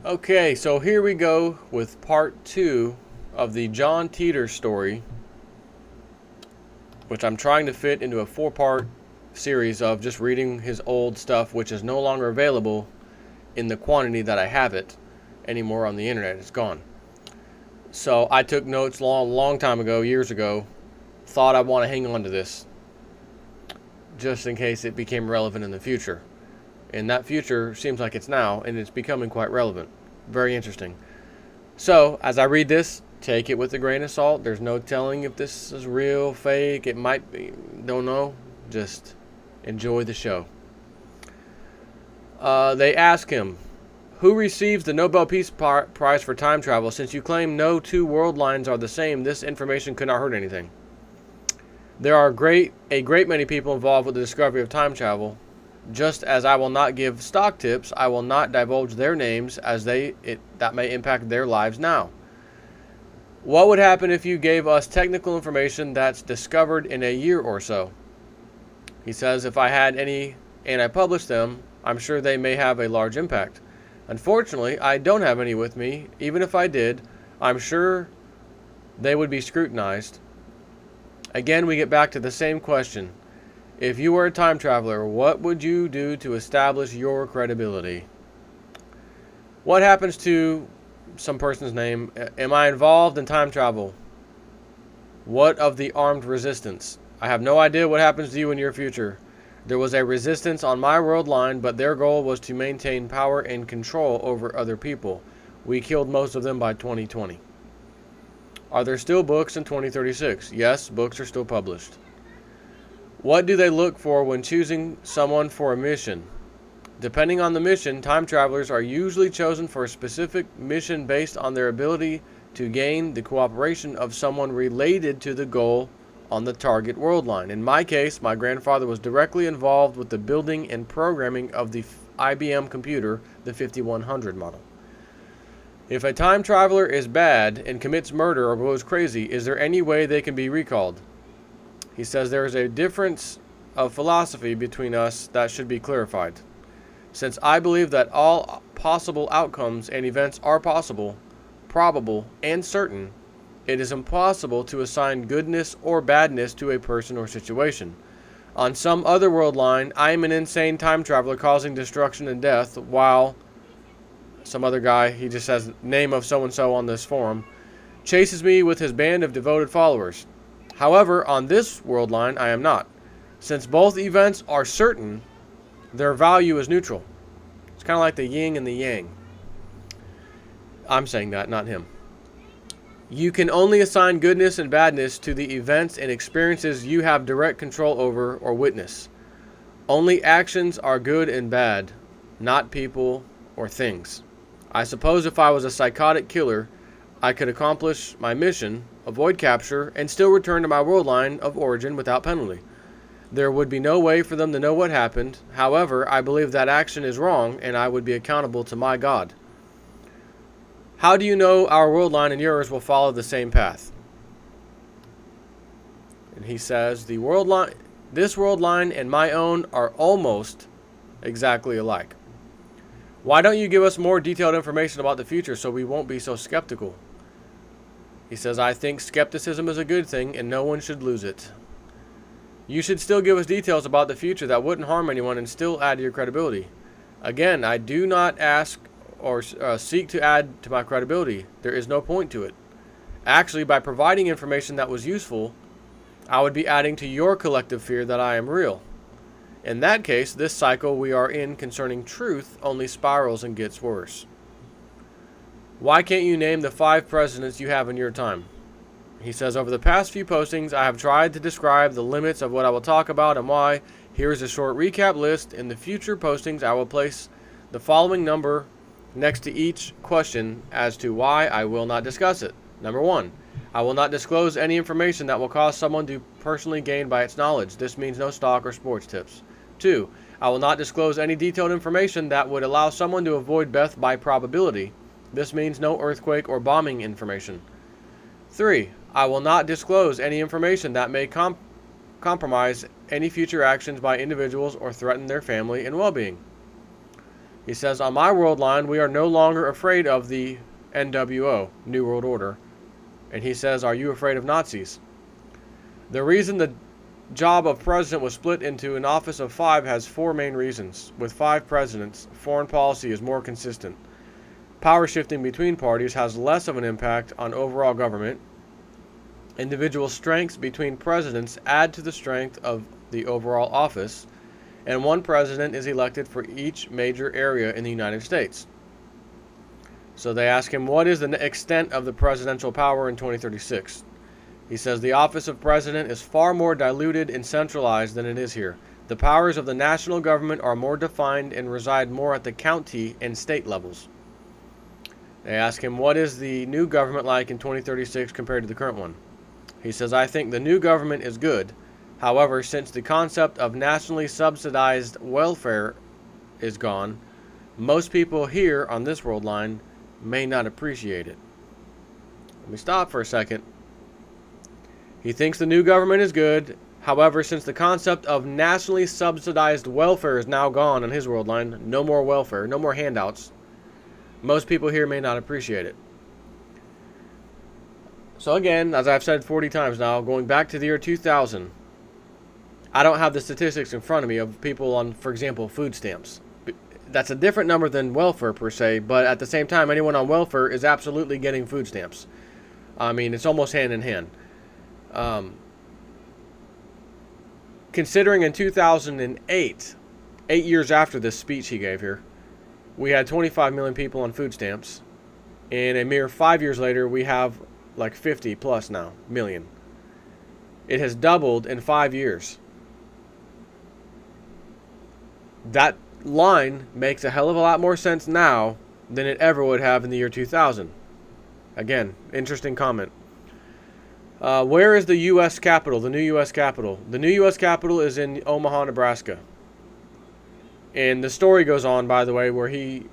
Okay, so here we go with part 2 of the John Titor story, which I'm trying to fit into a 4-part series of just reading his old stuff, which is no longer available in the quantity that I have it anymore on the internet. It's gone. So I took notes long time ago, years ago, thought I'd want to hang on to this just in case it became relevant in the future. And that future seems like it's now, and it's becoming quite relevant. Very interesting. So, as I read this, take it with a grain of salt. There's no telling if this is real, fake. It might be. Don't know. Just enjoy the show. They ask him, who receives the Nobel Peace Prize for time travel? Since you claim no two world lines are the same, this information could not hurt anything. There are a great many people involved with the discovery of time travel. Just as I will not give stock tips, I will not divulge their names as that may impact their lives now. What would happen if you gave us technical information that's discovered in a year or so? He says, if I had any and I published them, I'm sure they may have a large impact. Unfortunately, I don't have any with me. Even if I did, I'm sure they would be scrutinized. Again, we get back to the same question. If you were a time traveler, what would you do to establish your credibility? What happens to some person's name? Am I involved in time travel? What of the armed resistance? I have no idea what happens to you in your future. There was a resistance on my world line, but their goal was to maintain power and control over other people. We killed most of them by 2020. Are there still books in 2036? Yes, books are still published. What do they look for when choosing someone for a mission? Depending on the mission, time travelers are usually chosen for a specific mission based on their ability to gain the cooperation of someone related to the goal on the target world line. In my case, my grandfather was directly involved with the building and programming of the IBM computer, the 5100 model. If a time traveler is bad and commits murder or goes crazy, is there any way they can be recalled? He says there is a difference of philosophy between us that should be clarified. Since I believe that all possible outcomes and events are possible, probable, and certain, it is impossible to assign goodness or badness to a person or situation. On some other world line, I am an insane time traveler causing destruction and death, while some other guy, he just says name of so-and-so on this forum, chases me with his band of devoted followers. However, on this world line, I am not. Since both events are certain, their value is neutral. It's kind of like the yin and the yang. I'm saying that, not him. You can only assign goodness and badness to the events and experiences you have direct control over or witness. Only actions are good and bad, not people or things. I suppose if I was a psychotic killer, I could accomplish my mission, avoid capture, and still return to my world line of origin without penalty. There would be no way for them to know what happened. However, I believe that action is wrong, and I would be accountable to my God. How do you know our world line and yours will follow the same path? And he says, this world line and my own are almost exactly alike. Why don't you give us more detailed information about the future so we won't be so skeptical? He says, I think skepticism is a good thing and no one should lose it. You should still give us details about the future that wouldn't harm anyone and still add to your credibility. Again, I do not ask or seek to add to my credibility. There is no point to it. Actually, by providing information that was useful, I would be adding to your collective fear that I am real. In that case, this cycle we are in concerning truth only spirals and gets worse. Why can't you name the 5 presidents you have in your time? He says, over the past few postings, I have tried to describe the limits of what I will talk about and why. Here's a short recap list. In the future postings, I will place the following number next to each question as to why I will not discuss it. Number 1, I will not disclose any information that will cause someone to personally gain by its knowledge. This means no stock or sports tips. 2, I will not disclose any detailed information that would allow someone to avoid death by probability. This means no earthquake or bombing information. 3, I will not disclose any information that may compromise any future actions by individuals or threaten their family and well-being. He says, on my world line, we are no longer afraid of the NWO, New World Order. And he says, are you afraid of Nazis? The reason the job of president was split into an office of 5 has 4 main reasons. With 5 presidents, foreign policy is more consistent. Power shifting between parties has less of an impact on overall government. Individual strengths between presidents add to the strength of the overall office, and one president is elected for each major area in the United States. So they ask him, what is the extent of the presidential power in 2036? He says, the office of president is far more diluted and centralized than it is here. The powers of the national government are more defined and reside more at the county and state levels. They ask him, what is the new government like in 2036 compared to the current one? He says, I think the new government is good. However, since the concept of nationally subsidized welfare is gone, most people here on this world line may not appreciate it. Let me stop for a second. He thinks the new government is good. However, since the concept of nationally subsidized welfare is now gone on his world line, no more welfare, no more handouts, most people here may not appreciate it. So again, as I've said 40 times now, going back to the year 2000, I don't have the statistics in front of me of people on, for example, food stamps. That's a different number than welfare per se, but at the same time, anyone on welfare is absolutely getting food stamps. I mean, it's almost hand in hand. Considering in 2008, 8 years after this speech he gave here, we had 25 million people on food stamps. And a mere 5 years later, we have like 50 plus now, million. It has doubled in 5 years. That line makes a hell of a lot more sense now than it ever would have in the year 2000. Again, interesting comment. Where is the U.S. Capitol, the new U.S. Capitol? The new U.S. Capitol is in Omaha, Nebraska. And the story goes on, by the way, where he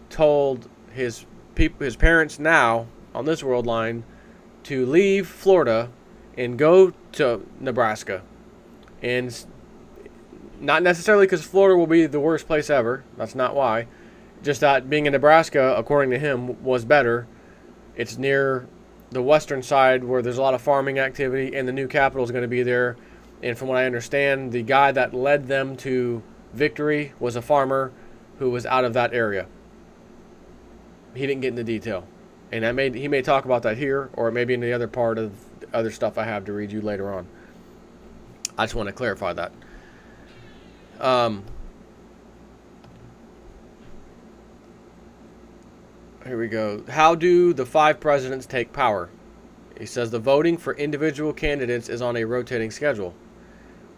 told his parents now on this world line to leave Florida and go to Nebraska. And not necessarily because Florida will be the worst place ever. That's not why. Just that being in Nebraska, according to him, was better. It's near the western side where there's a lot of farming activity, and the new capital is going to be there. And from what I understand, the guy that led them to victory was a farmer who was out of that area. He didn't get into detail. And he may talk about that here, or maybe in the other part of the other stuff I have to read you later on. I just want to clarify that. Here we go. How do the 5 presidents take power? He says the voting for individual candidates is on a rotating schedule.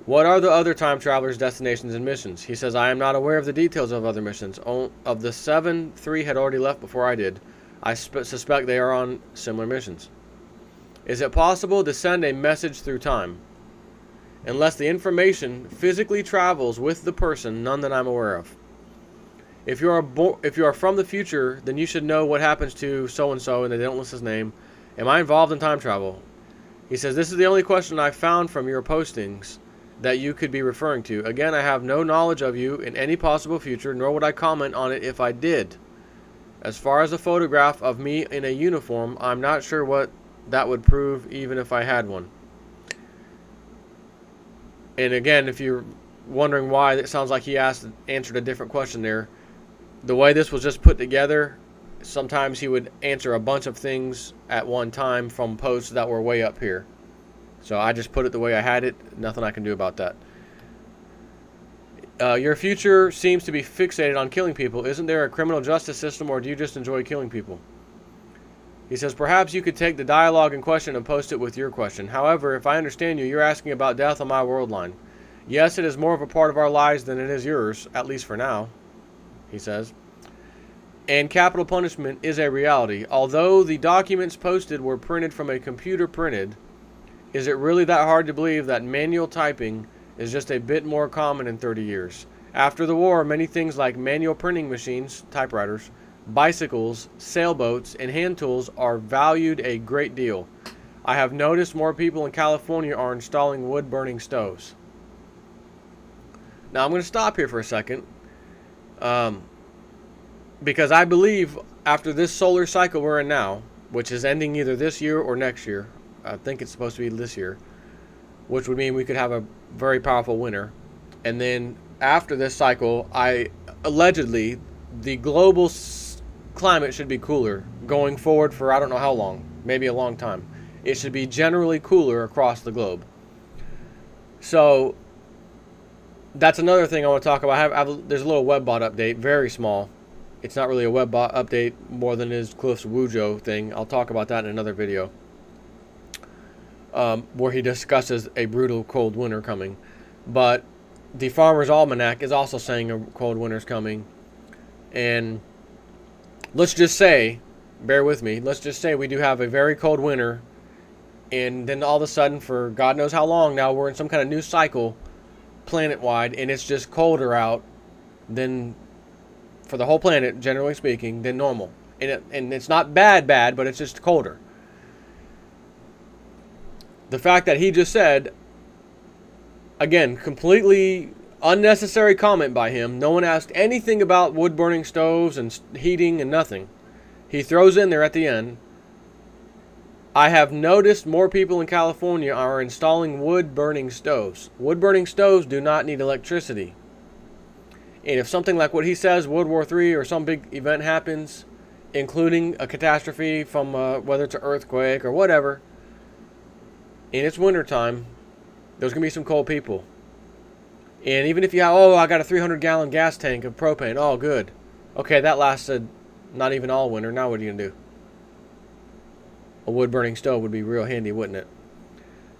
What are the other time travelers' destinations and missions? He says, I am not aware of the details of other missions. Of the 7, 3 had already left before I did. I suspect they are on similar missions. Is it possible to send a message through time? Unless the information physically travels with the person, none that I'm aware of. If you are from the future, then you should know what happens to so-and-so, and they don't list his name. Am I involved in time travel? He says, this is the only question I found from your postings that you could be referring to. Again, I have no knowledge of you in any possible future, nor would I comment on it if I did. As far as a photograph of me in a uniform, I'm not sure what that would prove even if I had one. And again, if you're wondering why, it sounds like he answered a different question there. The way this was just put together, sometimes he would answer a bunch of things at one time from posts that were way up here. So I just put it the way I had it. Nothing I can do about that. Your future seems to be fixated on killing people. Isn't there a criminal justice system, or do you just enjoy killing people? He says, perhaps you could take the dialogue in question and post it with your question. However, if I understand you, you're asking about death on my world line. Yes, it is more of a part of our lives than it is yours, at least for now, he says. And capital punishment is a reality. Although the documents posted were printed from a computer printed, is it really that hard to believe that manual typing is just a bit more common in 30 years? After the war, many things like manual printing machines, typewriters, bicycles, sailboats, and hand tools are valued a great deal. I have noticed more people in California are installing wood-burning stoves. Now, I'm going to stop here for a second. Because I believe after this solar cycle we're in now, which is ending either this year or next year, I think it's supposed to be this year, which would mean we could have a very powerful winter. And then after this cycle, allegedly, the global climate should be cooler going forward for I don't know how long, maybe a long time. It should be generally cooler across the globe. So that's another thing I want to talk about. There's a little WebBot update, very small. It's not really a WebBot update more than it is Cliff's Wujo thing. I'll talk about that in another video, where he discusses a brutal cold winter coming. But the Farmer's Almanac is also saying a cold winter's coming. And let's just say, bear with me, let's just say we do have a very cold winter. And then all of a sudden, for God knows how long now, we're in some kind of new cycle planet-wide, and it's just colder out than, for the whole planet, generally speaking, than normal. And it's not bad, but it's just colder. The fact that he just said, again, completely unnecessary comment by him. No one asked anything about wood-burning stoves and heating and nothing. He throws in there at the end, I have noticed more people in California are installing wood-burning stoves. Wood-burning stoves do not need electricity. And if something like what he says, World War III or some big event happens, including a catastrophe from whether it's an earthquake or whatever, and it's wintertime, there's going to be some cold people. And even if you have, I got a 300-gallon gas tank of propane, oh, good. Okay, that lasted not even all winter. Now what are you going to do? A wood-burning stove would be real handy, wouldn't it?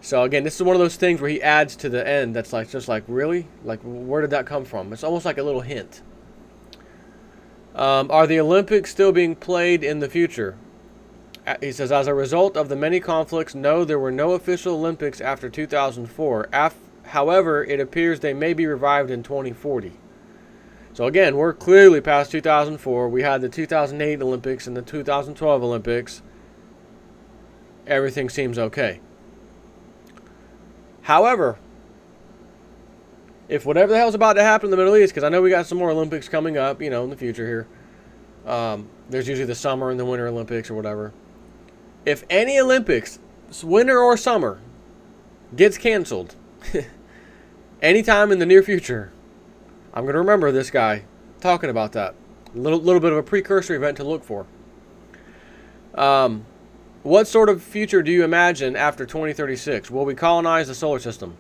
So again, this is one of those things where he adds to the end that's like, just like, really? Like, where did that come from? It's almost like a little hint. Are the Olympics still being played in the future? He says, as a result of the many conflicts, no, there were no official Olympics after 2004. However, it appears they may be revived in 2040. So again, we're clearly past 2004. We had the 2008 Olympics and the 2012 Olympics. Everything seems okay. However, if whatever the hell's about to happen in the Middle East, because I know we got some more Olympics coming up, in the future here. There's usually the summer and the winter Olympics or whatever. If any Olympics, winter or summer, gets canceled anytime in the near future, I'm going to remember this guy talking about that. A little bit of a precursor event to look for. What sort of future do you imagine after 2036? Will we colonize the solar system?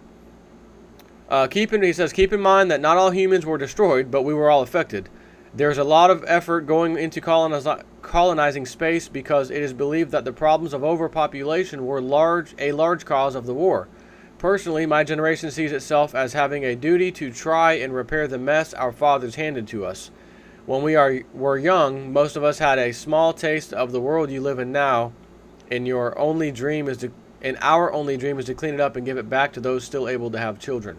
He says, keep in mind that not all humans were destroyed, but we were all affected. There's a lot of effort going into colonizing space because it is believed that the problems of overpopulation were a large cause of the war. Personally, my generation sees itself as having a duty to try and repair the mess our fathers handed to us. When we were young, most of us had a small taste of the world you live in now. And our only dream is to clean it up and give it back to those still able to have children.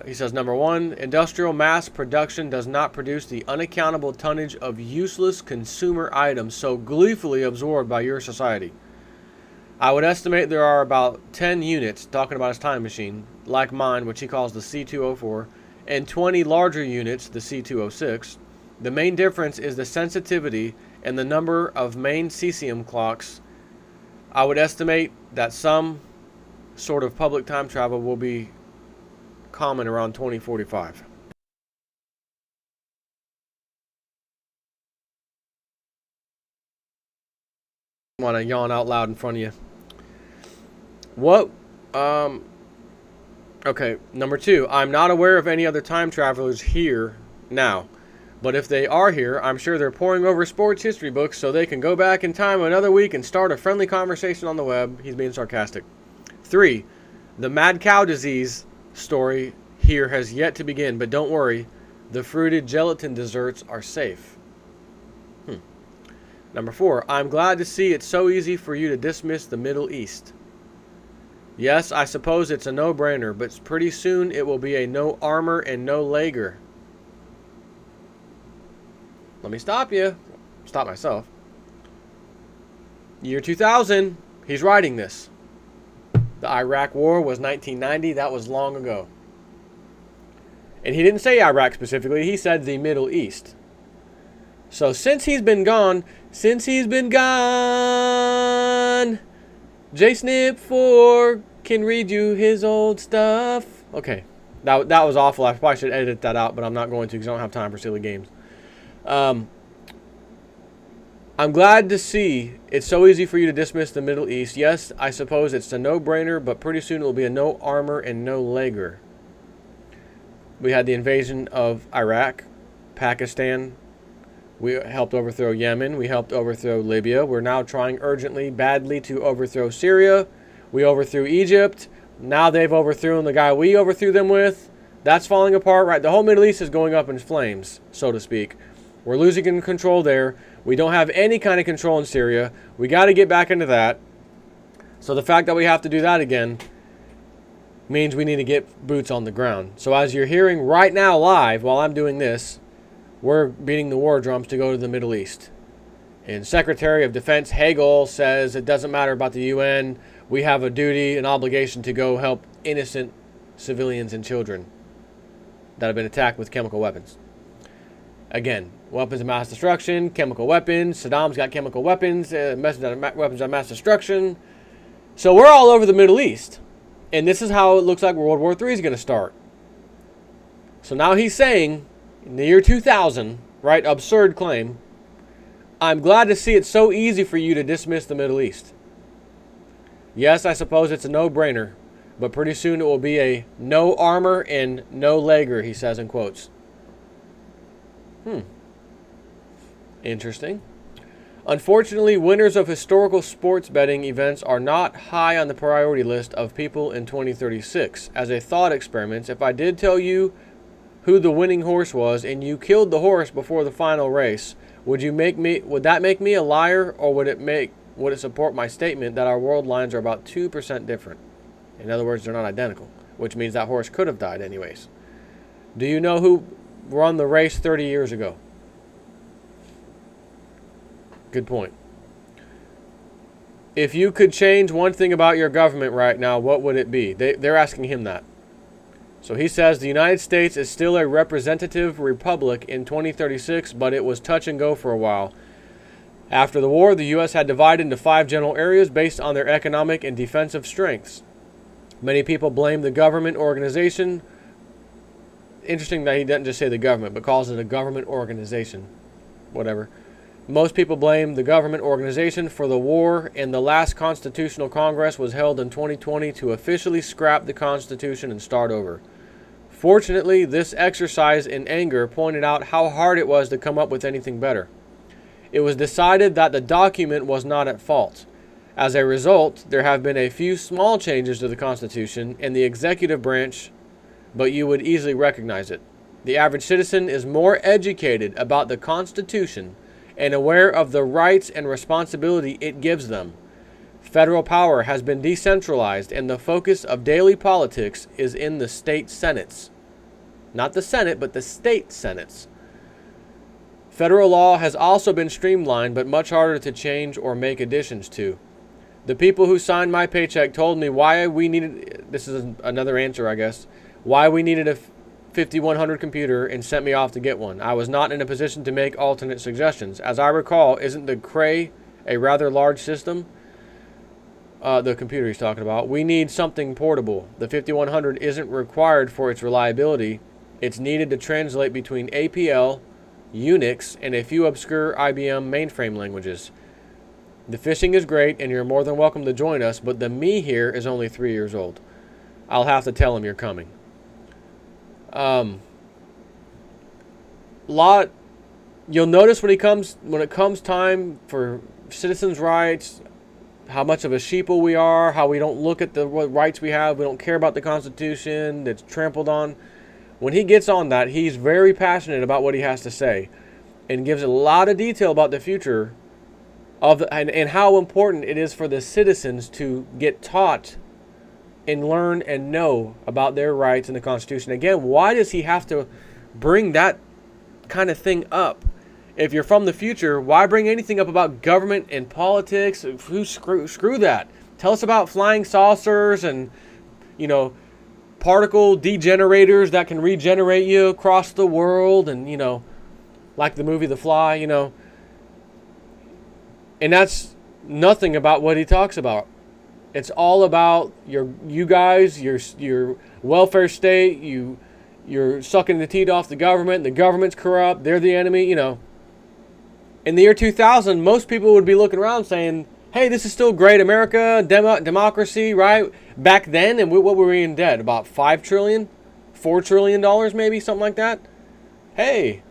He says, number one, industrial mass production does not produce the unaccountable tonnage of useless consumer items so gleefully absorbed by your society. I would estimate there are about 10 units, talking about his time machine, like mine, which he calls the C204, and 20 larger units, the C206. The main difference is the sensitivity and the number of main cesium clocks. I would estimate that some sort of public time travel will be common around 2045. I want to yawn out loud in front of you. What? Okay, number two. I'm not aware of any other time travelers here now. But if they are here, I'm sure they're poring over sports history books so they can go back in time another week and start a friendly conversation on the web. He's being sarcastic. 3. The mad cow disease story here has yet to begin, but don't worry. The fruited gelatin desserts are safe. Number 4. I'm glad to see it's so easy for you to dismiss the Middle East. Yes, I suppose it's a no-brainer, but pretty soon it will be a no armor and no lager. Let me stop you. Stop myself. Year 2000, he's writing this. The Iraq War was 1990. That was long ago. And he didn't say Iraq specifically. He said the Middle East. So since he's been gone, JSnip4 can read you his old stuff. Okay, that was awful. I probably should edit that out, but I'm not going to because I don't have time for silly games. I'm glad to see it's so easy for you to dismiss the Middle East. Yes, I suppose it's a no-brainer, but pretty soon it will be a no armor and no legger. We had the invasion of Iraq, Pakistan. We helped overthrow Yemen. We helped overthrow Libya. We're now trying urgently, badly to overthrow Syria. We overthrew Egypt. Now they've overthrown the guy we overthrew them with. That's falling apart, right? The whole Middle East is going up in flames, so to speak. We're losing control there. We don't have any kind of control in Syria. We got to get back into that. So the fact that we have to do that again means we need to get boots on the ground. So as you're hearing right now live while I'm doing this, we're beating the war drums to go to the Middle East. And Secretary of Defense Hagel says it doesn't matter about the UN. We have a duty, an obligation to go help innocent civilians and children that have been attacked with chemical weapons. Again, weapons of mass destruction, chemical weapons. Saddam's got chemical weapons, weapons of mass destruction. So we're all over the Middle East. And this is how it looks like World War III is going to start. So now he's saying, in the year 2000, right, absurd claim, I'm glad to see it so easy for you to dismiss the Middle East. Yes, I suppose it's a no-brainer, but pretty soon it will be a no armor and no legger, he says in quotes. Interesting. Unfortunately, winners of historical sports betting events are not high on the priority list of people in 2036. As a thought experiment, if I did tell you who the winning horse was and you killed the horse before the final race, would that make me a liar, or would it support my statement that our world lines are about 2% different? In other words, they're not identical, which means that horse could have died anyways. Do you know who won the race 30 years ago? Good point. If you could change one thing about your government right now, what would it be? They're asking him that. So he says the United States is still a representative republic in 2036, but it was touch and go for a while. After the war, the U.S. had divided into 5 general areas based on their economic and defensive strengths. Many people blame the government organization. Interesting that he doesn't just say the government, but calls it a government organization. Whatever. Most people blame the government organization for the war, and the last Constitutional Congress was held in 2020 to officially scrap the Constitution and start over. Fortunately, this exercise in anger pointed out how hard it was to come up with anything better. It was decided that the document was not at fault. As a result, there have been a few small changes to the Constitution and the executive branch, but you would easily recognize it. The average citizen is more educated about the Constitution and aware of the rights and responsibility it gives them. Federal power has been decentralized, and the focus of daily politics is in the state senates. Not the Senate, but the state senates. Federal law has also been streamlined, but much harder to change or make additions to. The people who signed my paycheck told me why we needed, this is another answer I guess, why we needed a 5100 computer and sent me off to get one. I was not in a position to make alternate suggestions. As I recall, isn't the Cray a rather large system? The computer he's talking about. We need something portable. The 5100 isn't required for its reliability. It's needed to translate between APL, Unix, and a few obscure IBM mainframe languages. The fishing is great, and you're more than welcome to join us, but the me here is only 3 years old. I'll have to tell him you're coming. You'll notice when it comes time for citizens' rights, how much of a sheeple we are, how we don't look at what rights we have, we don't care about the Constitution that's trampled on. When he gets on that, he's very passionate about what he has to say and gives a lot of detail about the future and how important it is for the citizens to get taught and learn and know about their rights in the Constitution. Again, why does he have to bring that kind of thing up? If you're from the future, why bring anything up about government and politics? Screw that. Tell us about flying saucers and, particle degenerators that can regenerate you across the world and, like the movie The Fly, you know. And that's nothing about what he talks about. It's all about you guys, your welfare state. You're sucking the teat off the government. The government's corrupt. They're the enemy. You know. In the year 2000, most people would be looking around saying, "Hey, this is still great America, democracy, right?" Back then, and what were we in debt? About $5 trillion, $4 trillion, maybe something like that. Hey,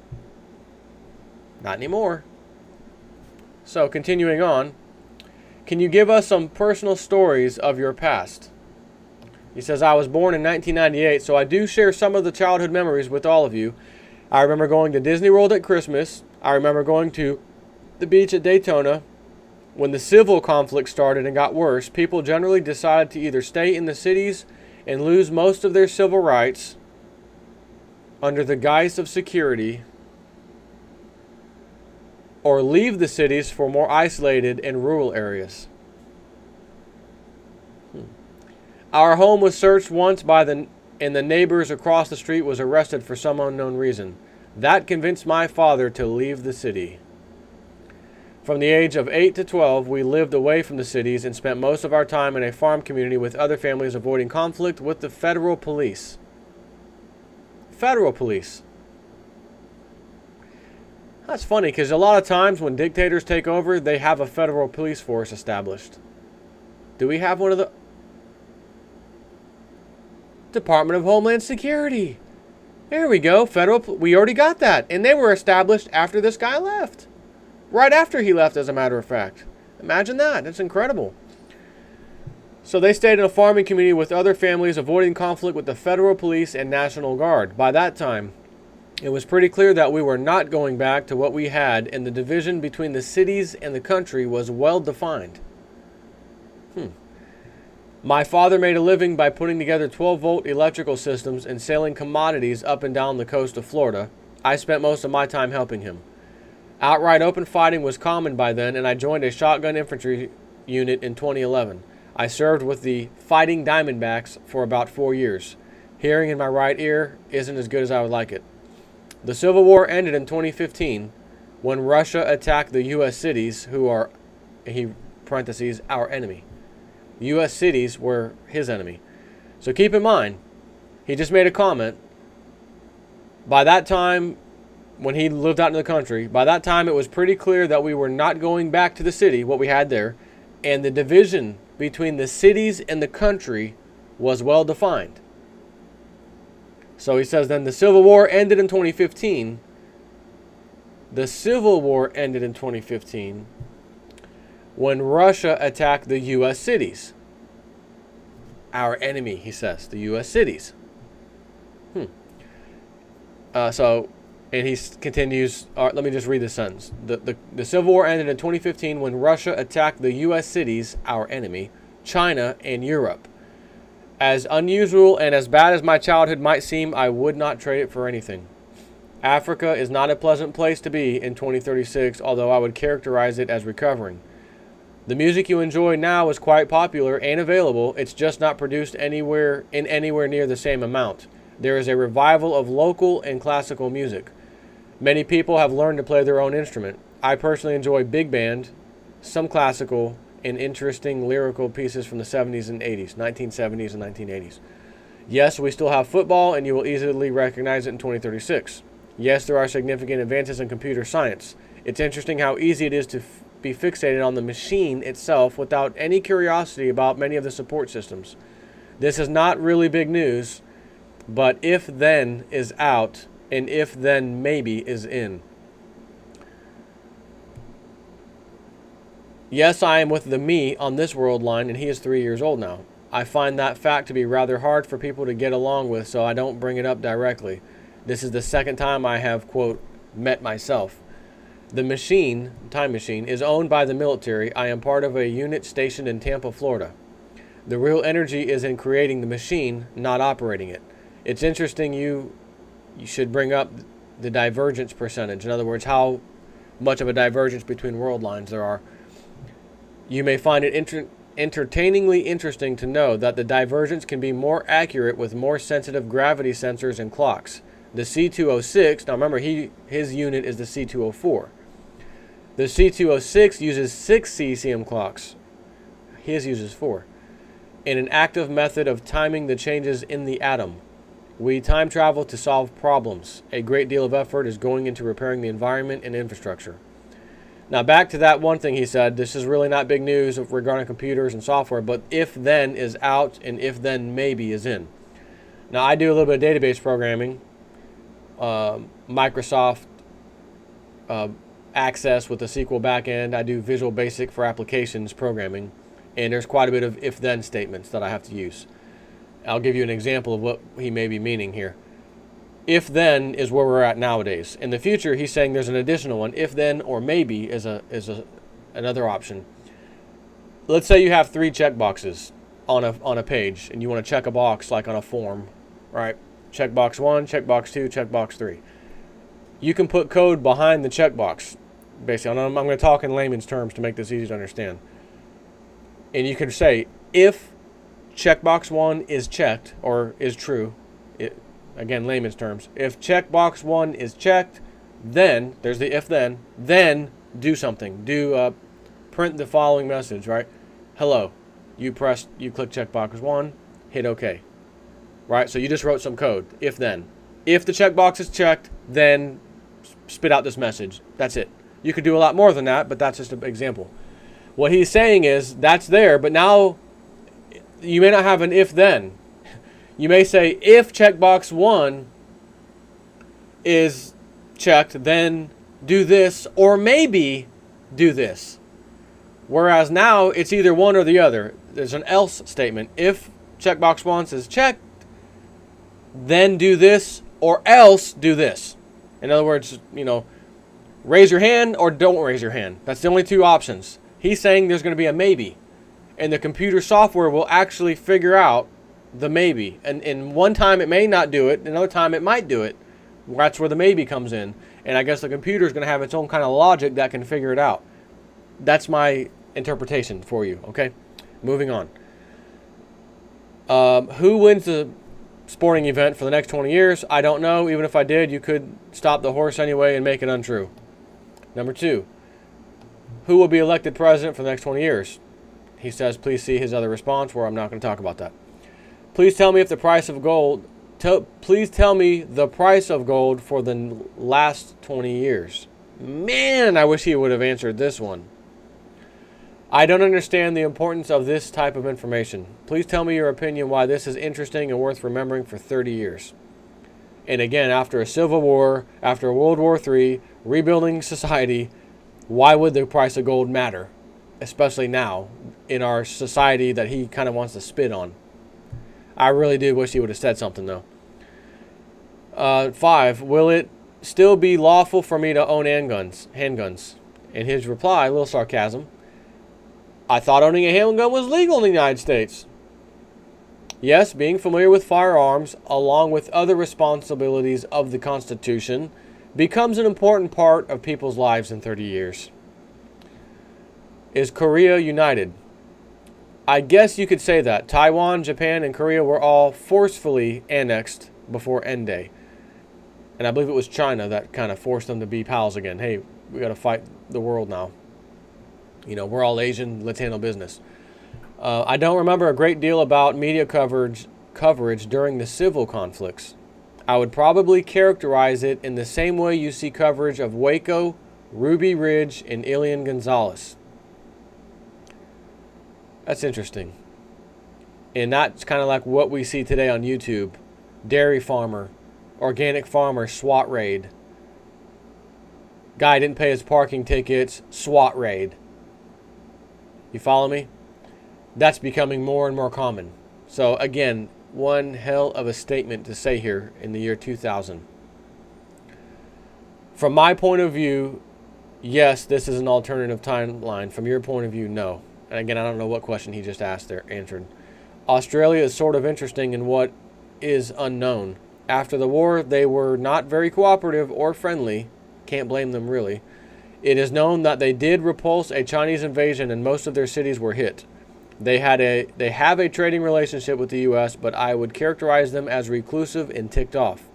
not anymore. So continuing on. Can you give us some personal stories of your past? He says, I was born in 1998, so I do share some of the childhood memories with all of you. I remember going to Disney World at Christmas. I remember going to the beach at Daytona. When the civil conflict started and got worse, people generally decided to either stay in the cities and lose most of their civil rights under the guise of security, or leave the cities for more isolated and rural areas. Our home was searched once and the neighbors across the street was arrested for some unknown reason. That convinced my father to leave the city. From the age of 8 to 12, we lived away from the cities and spent most of our time in a farm community with other families, avoiding conflict with the federal police. Federal police. That's funny, because a lot of times when dictators take over, they have a federal police force established. Do we have one of the... Department of Homeland Security. There we go. We already got that. And they were established after this guy left. Right after he left, as a matter of fact. Imagine that. That's incredible. So they stayed in a farming community with other families, avoiding conflict with the federal police and National Guard. By that time, it was pretty clear that we were not going back to what we had, and the division between the cities and the country was well defined. My father made a living by putting together 12-volt electrical systems and selling commodities up and down the coast of Florida. I spent most of my time helping him. Outright open fighting was common by then, and I joined a shotgun infantry unit in 2011. I served with the Fighting Diamondbacks for about 4 years. Hearing in my right ear isn't as good as I would like it. The Civil War ended in 2015 when Russia attacked the U.S. cities, who are, parentheses, our enemy. U.S. cities were his enemy. So keep in mind, he just made a comment. By that time, when he lived out in the country, by that time it was pretty clear that we were not going back to the city, what we had there, and the division between the cities and the country was well defined. So he says then the Civil War ended in 2015. The Civil War ended in 2015 when Russia attacked the U.S. cities. Our enemy, he says, the U.S. cities. And he continues, let me just read this sentence. The Civil War ended in 2015 when Russia attacked the U.S. cities, our enemy, China, and Europe. As unusual and as bad as my childhood might seem, I would not trade it for anything. Africa is not a pleasant place to be in 2036, although I would characterize it as recovering. The music you enjoy now is quite popular and available. It's just not produced anywhere near the same amount. There is a revival of local and classical music. Many people have learned to play their own instrument. I personally enjoy big band, some classical, and interesting lyrical pieces from the 70s and 80s, 1970s and 1980s. Yes, we still have football, and you will easily recognize it in 2036. Yes, there are significant advances in computer science. It's interesting how easy it is to be fixated on the machine itself without any curiosity about many of the support systems. This is not really big news, but if then is out, and if then maybe is in. Yes, I am with the me on this world line, and he is 3 years old now. I find that fact to be rather hard for people to get along with, so I don't bring it up directly. This is the second time I have, quote, met myself. The machine, time machine, is owned by the military. I am part of a unit stationed in Tampa, Florida. The real energy is in creating the machine, not operating it. It's interesting you should bring up the divergence percentage. In other words, how much of a divergence between world lines there are. You may find it entertainingly interesting to know that the divergence can be more accurate with more sensitive gravity sensors and clocks. The C206, now remember, his unit is the C204. The C206 uses 6 cesium clocks. His uses 4. In an active method of timing the changes in the atom. We time travel to solve problems. A great deal of effort is going into repairing the environment and infrastructure. Now back to that one thing he said. This is really not big news regarding computers and software, but if then is out and if then maybe is in. Now I do a little bit of database programming. Microsoft Access with the SQL backend. I do Visual Basic for applications programming, and there's quite a bit of if-then statements that I have to use. I'll give you an example of what he may be meaning here. If-then is where we're at nowadays. In the future, he's saying there's an additional one. If-then or maybe is another option. Let's say you have 3 checkboxes on a page, and you want to check a box like on a form, right? Checkbox 1, checkbox 2, checkbox 3. You can put code behind the checkbox. Basically, I'm going to talk in layman's terms to make this easy to understand. And you can say, if checkbox 1 is checked or is true, again, layman's terms, if checkbox 1 is checked, then, there's the if then do something. Print the following message, right? Hello. You click checkbox 1, hit OK. Right? So you just wrote some code, if then. If the checkbox is checked, then spit out this message. That's it. You could do a lot more than that, but that's just an example. What he's saying is that's there, but now you may not have an if-then. You may say if checkbox 1 is checked, then do this, or maybe do this. Whereas now it's either one or the other. There's an else statement. If checkbox 1 is checked, then do this, or else do this. In other words, raise your hand or don't raise your hand. That's the only 2 options. He's saying there's going to be a maybe. And the computer software will actually figure out the maybe. And one time it may not do it. Another time it might do it. That's where the maybe comes in. And I guess the computer is going to have its own kind of logic that can figure it out. That's my interpretation for you. Okay? Moving on. Who wins the sporting event for the next 20 years? I don't know. Even if I did, you could stop the horse anyway and make it untrue. Number 2. Who will be elected president for the next 20 years? He says, please see his other response, where I'm not going to talk about that. Please tell me if the price of gold. Please tell me the price of gold for the last 20 years. Man, I wish he would have answered this one. I don't understand the importance of this type of information. Please tell me your opinion why this is interesting and worth remembering for 30 years. And again, after a civil war, after World War III, rebuilding society, why would the price of gold matter? Especially now, in our society that he kind of wants to spit on. I really did wish he would have said something, though. 5. Will it still be lawful for me to own handguns? In his reply, a little sarcasm, I thought owning a handgun was legal in the United States. Yes, being familiar with firearms, along with other responsibilities of the Constitution, becomes an important part of people's lives in 30 years. Is Korea united? I guess you could say that. Taiwan, Japan, and Korea were all forcefully annexed before End Day. And I believe it was China that kind of forced them to be pals again. Hey, we got to fight the world now. We're all Asian. Let's handle business. I don't remember a great deal about media coverage during the civil conflicts. I would probably characterize it in the same way you see coverage of Waco, Ruby Ridge, and Elian Gonzalez. That's interesting. And that's kind of like what we see today on YouTube. Dairy farmer, organic farmer, SWAT raid. Guy didn't pay his parking tickets, SWAT raid. You follow me? That's becoming more and more common. So again, one hell of a statement to say here in the year 2000. From my point of view, yes, this is an alternative timeline. From your point of view, no. And again, I don't know what question he just answered. Australia is sort of interesting in what is unknown. After the war, they were not very cooperative or friendly. Can't blame them, really. It is known that they did repulse a Chinese invasion and most of their cities were hit. They have a trading relationship with the U.S., but I would characterize them as reclusive and ticked off.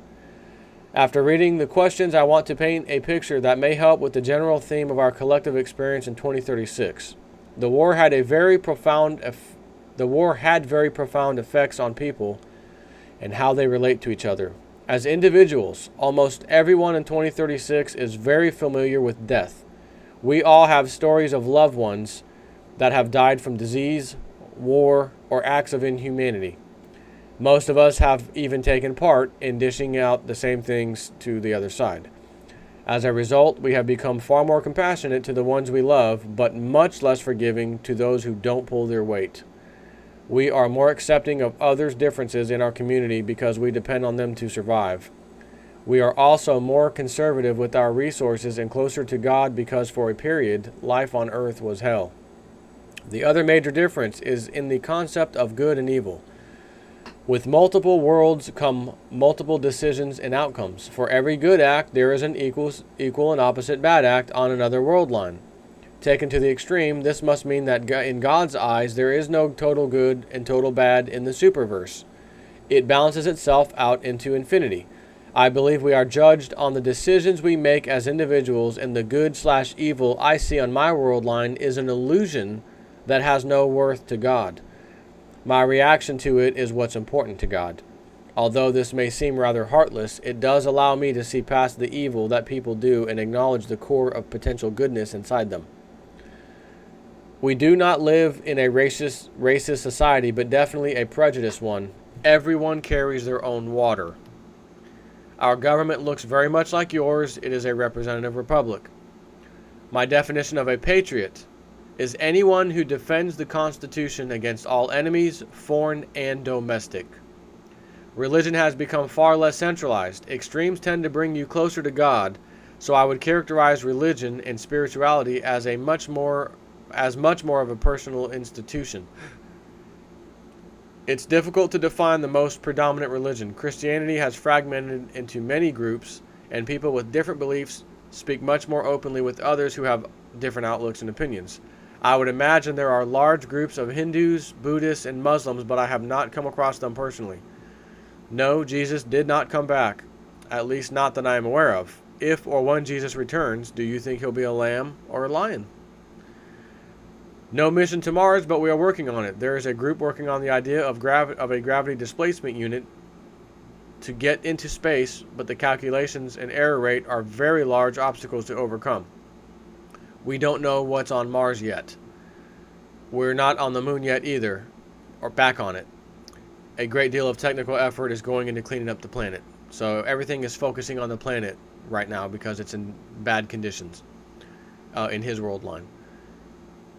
After reading the questions, I want to paint a picture that may help with the general theme of our collective experience in 2036. The war had very profound effects on people and how they relate to each other. As individuals, almost everyone in 2036 is very familiar with death. We all have stories of loved ones that have died from disease, war, or acts of inhumanity. Most of us have even taken part in dishing out the same things to the other side. As a result, we have become far more compassionate to the ones we love, but much less forgiving to those who don't pull their weight. We are more accepting of others' differences in our community because we depend on them to survive. We are also more conservative with our resources and closer to God because for a period, life on earth was hell. The other major difference is in the concept of good and evil. With multiple worlds come multiple decisions and outcomes. For every good act, there is an equal and opposite bad act on another world line. Taken to the extreme, this must mean that in God's eyes, there is no total good and total bad in the superverse. It balances itself out into infinity. I believe we are judged on the decisions we make as individuals, and the good/evil I see on my world line is an illusion that has no worth to God. My reaction to it is what's important to God. Although this may seem rather heartless, it does allow me to see past the evil that people do and acknowledge the core of potential goodness inside them. We do not live in a racist society, but definitely a prejudiced one. Everyone carries their own water. Our government looks very much like yours. It is a representative republic. My definition of a patriot is anyone who defends the Constitution against all enemies, foreign and domestic. Religion has become far less centralized. Extremes tend to bring you closer to God, so I would characterize religion and spirituality as much more of a personal institution. It's difficult to define the most predominant religion. Christianity has fragmented into many groups, and people with different beliefs speak much more openly with others who have different outlooks and opinions. I would imagine there are large groups of Hindus, Buddhists, and Muslims, but I have not come across them personally. No, Jesus did not come back, at least not that I am aware of. If or when Jesus returns, do you think he'll be a lamb or a lion? No mission to Mars, but we are working on it. There is a group working on the idea of a gravity displacement unit to get into space, but the calculations and error rate are very large obstacles to overcome. We don't know what's on Mars yet. We're not on the moon yet either, or back on it. A great deal of technical effort is going into cleaning up the planet. So everything is focusing on the planet right now because it's in bad conditions in his world line.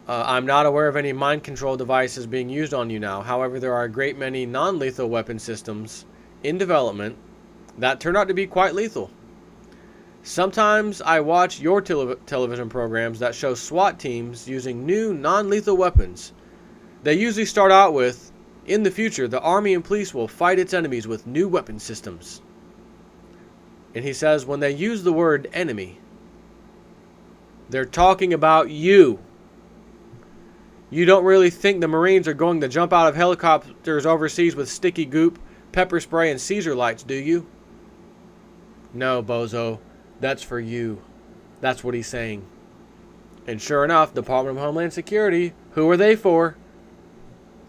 I'm not aware of any mind control devices being used on you now. However, there are a great many non-lethal weapon systems in development that turn out to be quite lethal. Sometimes I watch your television programs that show SWAT teams using new non-lethal weapons. They usually start out with, in the future, the army and police will fight its enemies with new weapon systems. And he says when they use the word enemy, they're talking about you. You don't really think the Marines are going to jump out of helicopters overseas with sticky goop, pepper spray, and Caesar lights, do you? No, bozo. That's for you. That's what he's saying. And sure enough, Department of Homeland Security, who are they for?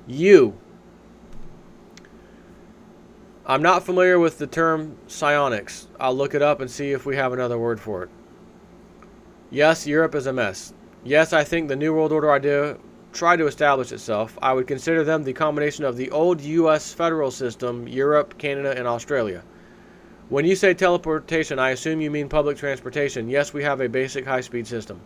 You. I'm not familiar with the term psionics. I'll look it up and see if we have another word for it. Yes, Europe is a mess. Yes, I think the New World Order idea tried to establish itself. I would consider them the combination of the old U.S. federal system, Europe, Canada, and Australia. When you say teleportation, I assume you mean public transportation. Yes, we have a basic high-speed system.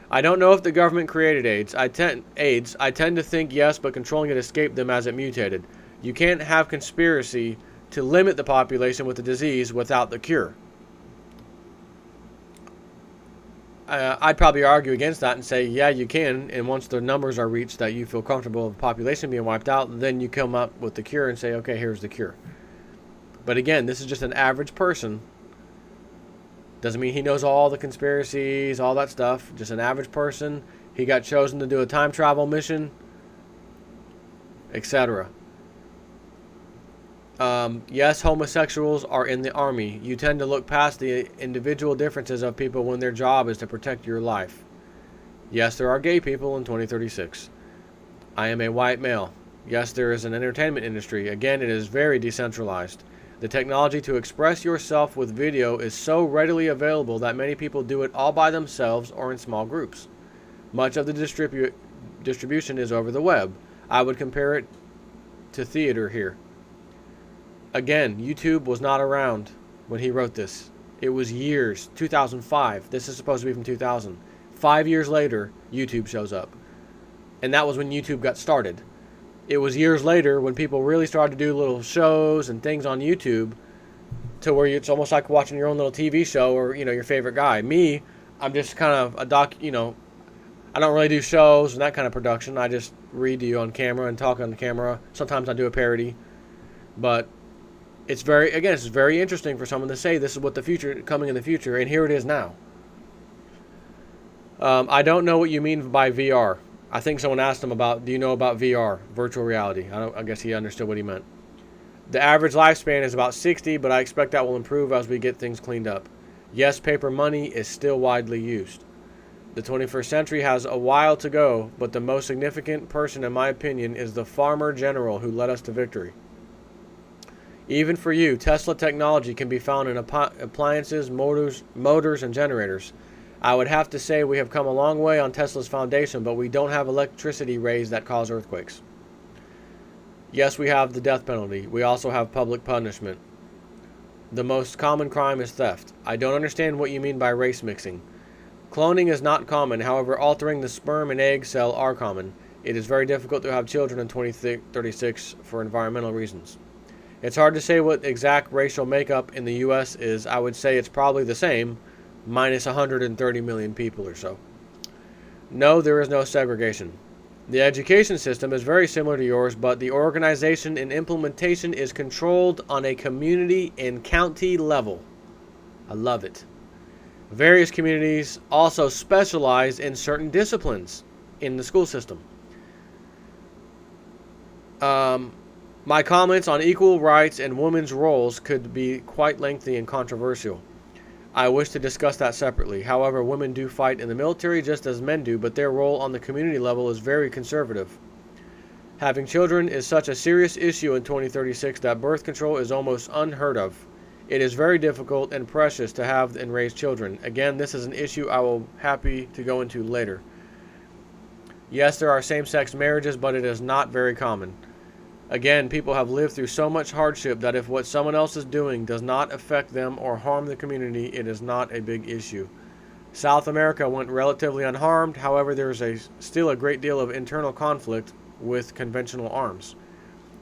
I don't know if the government created AIDS. I tend to think yes, but controlling it escaped them as it mutated. You can't have conspiracy to limit the population with the disease without the cure. I'd probably argue against that and say, yeah, you can, and once the numbers are reached that you feel comfortable with the population being wiped out, then you come up with the cure and say, okay, here's the cure. But again, this is just an average person. Doesn't mean he knows all the conspiracies, all that stuff. Just an average person. He got chosen to do a time travel mission, etc. Yes, homosexuals are in the army. You tend to look past the individual differences of people when their job is to protect your life. Yes, there are gay people in 2036. I am a white male. Yes, there is an entertainment industry. Again, it is very decentralized. The technology to express yourself with video is so readily available that many people do it all by themselves or in small groups. Much of the distribution is over the web. I would compare it to theater here. Again, YouTube was not around when he wrote this. It was years, 2005. This is supposed to be from 2000. 5 years later, YouTube shows up. And that was when YouTube got started. It was years later when people really started to do little shows and things on YouTube to where it's almost like watching your own little TV show or, your favorite guy. Me, I'm just kind of a I don't really do shows and that kind of production. I just read to you on camera and talk on the camera. Sometimes I do a parody. But it's very interesting for someone to say this is what coming in the future, and here it is now. I don't know what you mean by VR. I think someone asked him do you know about VR, virtual reality? I guess he understood what he meant. The average lifespan is about 60, but I expect that will improve as we get things cleaned up. Yes, paper money is still widely used. The 21st century has a while to go, but the most significant person, in my opinion, is the farmer general who led us to victory. Even for you, Tesla technology can be found in appliances, motors, and generators. I would have to say we have come a long way on Tesla's foundation, but we don't have electricity rays that cause earthquakes. Yes, we have the death penalty. We also have public punishment. The most common crime is theft. I don't understand what you mean by race mixing. Cloning is not common, however, altering the sperm and egg cell are common. It is very difficult to have children in 2036 for environmental reasons. It's hard to say what exact racial makeup in the U.S. is. I would say it's probably the same, minus 130 million people or so. No, there is no segregation. The education system is very similar to yours, but the organization and implementation is controlled on a community and county level. I love it. Various communities also specialize in certain disciplines in the school system. My comments on equal rights and women's roles could be quite lengthy and controversial. I wish to discuss that separately. However, women do fight in the military just as men do, but their role on the community level is very conservative. Having children is such a serious issue in 2036 that birth control is almost unheard of. It is very difficult and precious to have and raise children. Again, this is an issue I will happy to go into later. Yes, there are same-sex marriages, but it is not very common. Again, people have lived through so much hardship that if what someone else is doing does not affect them or harm the community, it is not a big issue. South America went relatively unharmed. However, there is still a great deal of internal conflict with conventional arms.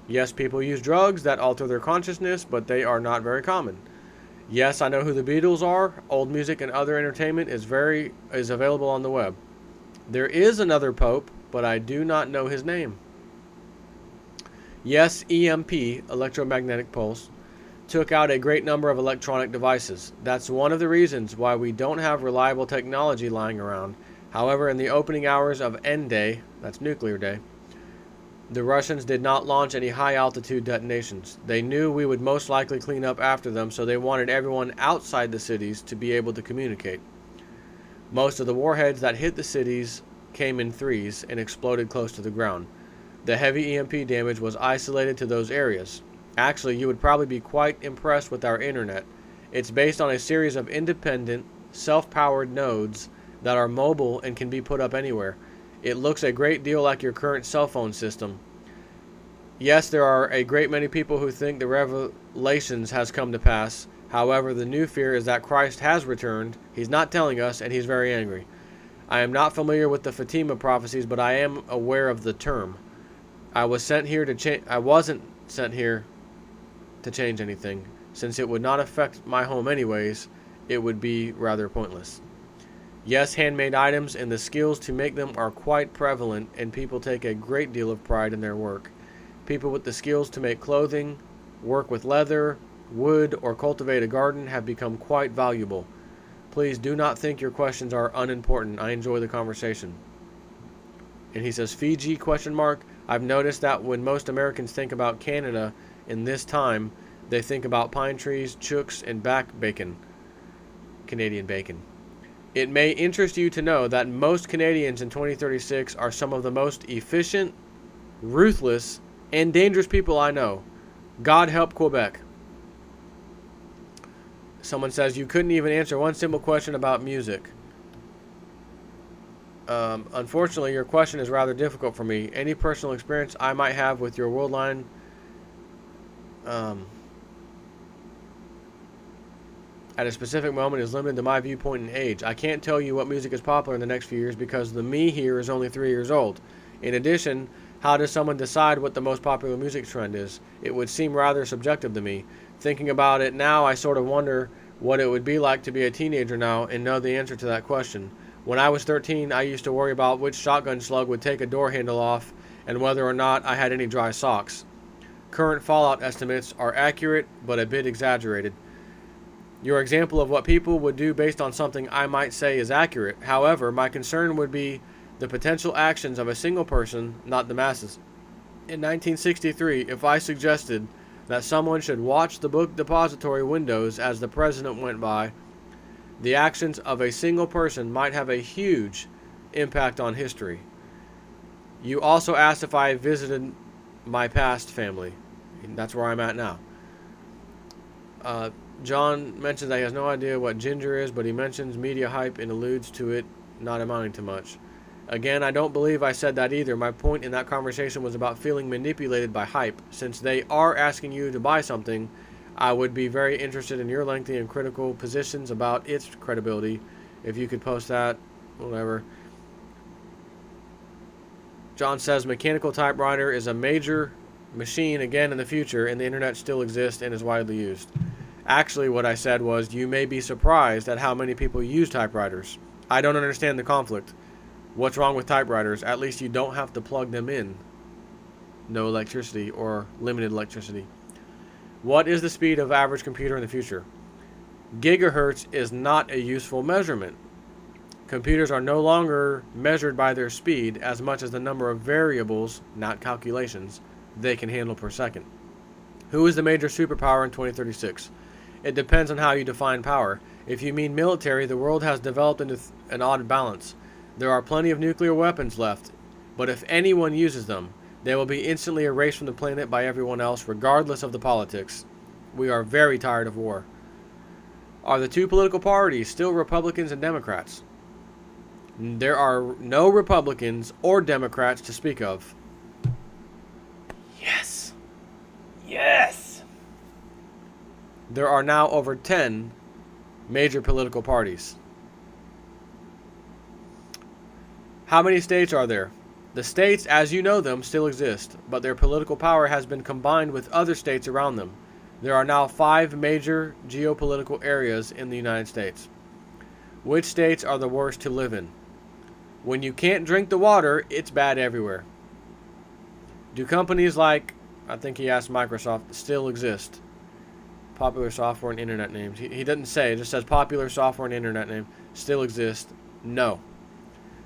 Yes, people use drugs that alter their consciousness, but they are not very common. Yes, I know who the Beatles are. Old music and other entertainment is available on the web. There is another pope, but I do not know his name. Yes, EMP, electromagnetic pulse, took out a great number of electronic devices. That's one of the reasons why we don't have reliable technology lying around. However, in the opening hours of N Day, that's Nuclear Day, the Russians did not launch any high-altitude detonations. They knew we would most likely clean up after them, so they wanted everyone outside the cities to be able to communicate. Most of the warheads that hit the cities came in threes and exploded close to the ground. The heavy EMP damage was isolated to those areas. Actually, you would probably be quite impressed with our internet. It's based on a series of independent, self-powered nodes that are mobile and can be put up anywhere. It looks a great deal like your current cell phone system. Yes, there are a great many people who think the revelations has come to pass. However, the new fear is that Christ has returned. He's not telling us, and he's very angry. I am not familiar with the Fatima prophecies, but I am aware of the term. I wasn't sent here to change anything. Since it would not affect my home anyways, it would be rather pointless. Yes, handmade items and the skills to make them are quite prevalent, and people take a great deal of pride in their work. People with the skills to make clothing, work with leather, wood, or cultivate a garden have become quite valuable. Please do not think your questions are unimportant. I enjoy the conversation. And he says, Fiji, question mark. I've noticed that when most Americans think about Canada, in this time, they think about pine trees, chooks, and back bacon, Canadian bacon. It may interest you to know that most Canadians in 2036 are some of the most efficient, ruthless, and dangerous people I know. God help Quebec. Someone says you couldn't even answer one simple question about music. Unfortunately, your question is rather difficult for me. Any personal experience I might have with your world line at a specific moment is limited to my viewpoint and age. I can't tell you what music is popular in the next few years because the me here is only 3 years old. In addition, how does someone decide what the most popular music trend is? It would seem rather subjective to me. Thinking about it now, I sort of wonder what it would be like to be a teenager now and know the answer to that question. When I was 13, I used to worry about which shotgun slug would take a door handle off and whether or not I had any dry socks. Current fallout estimates are accurate, but a bit exaggerated. Your example of what people would do based on something I might say is accurate. However, my concern would be the potential actions of a single person, not the masses. In 1963, if I suggested that someone should watch the book depository windows as the president went by, the actions of a single person might have a huge impact on history. You also asked if I visited my past family. That's where I'm at now. John mentions that he has no idea what ginger is, but he mentions media hype and alludes to it not amounting to much. Again, I don't believe I said that either. My point in that conversation was about feeling manipulated by hype. Since they are asking you to buy something, I would be very interested in your lengthy and critical positions about its credibility. If you could post that, whatever. John says mechanical typewriter is a major machine again in the future, and the internet still exists and is widely used. Actually, what I said was, you may be surprised at how many people use typewriters. I don't understand the conflict. What's wrong with typewriters? At least you don't have to plug them in. No electricity or limited electricity. What is the speed of average computer in the future? Gigahertz is not a useful measurement. Computers are no longer measured by their speed as much as the number of variables, not calculations, they can handle per second. Who is the major superpower in 2036? It depends on how you define power. If you mean military, the world has developed into an odd balance. There are plenty of nuclear weapons left, but if anyone uses them, they will be instantly erased from the planet by everyone else, regardless of the politics. We are very tired of war. Are the two political parties still Republicans and Democrats? There are no Republicans or Democrats to speak of. Yes! Yes! There are now over 10 major political parties. How many states are there? The states, as you know them, still exist, but their political power has been combined with other states around them. There are now 5 major geopolitical areas in the United States. Which states are the worst to live in? When you can't drink the water, it's bad everywhere. Do companies like, I think he asked Microsoft, still exist? Popular software and internet names. He doesn't say, it just says popular software and internet name. Still exist? No.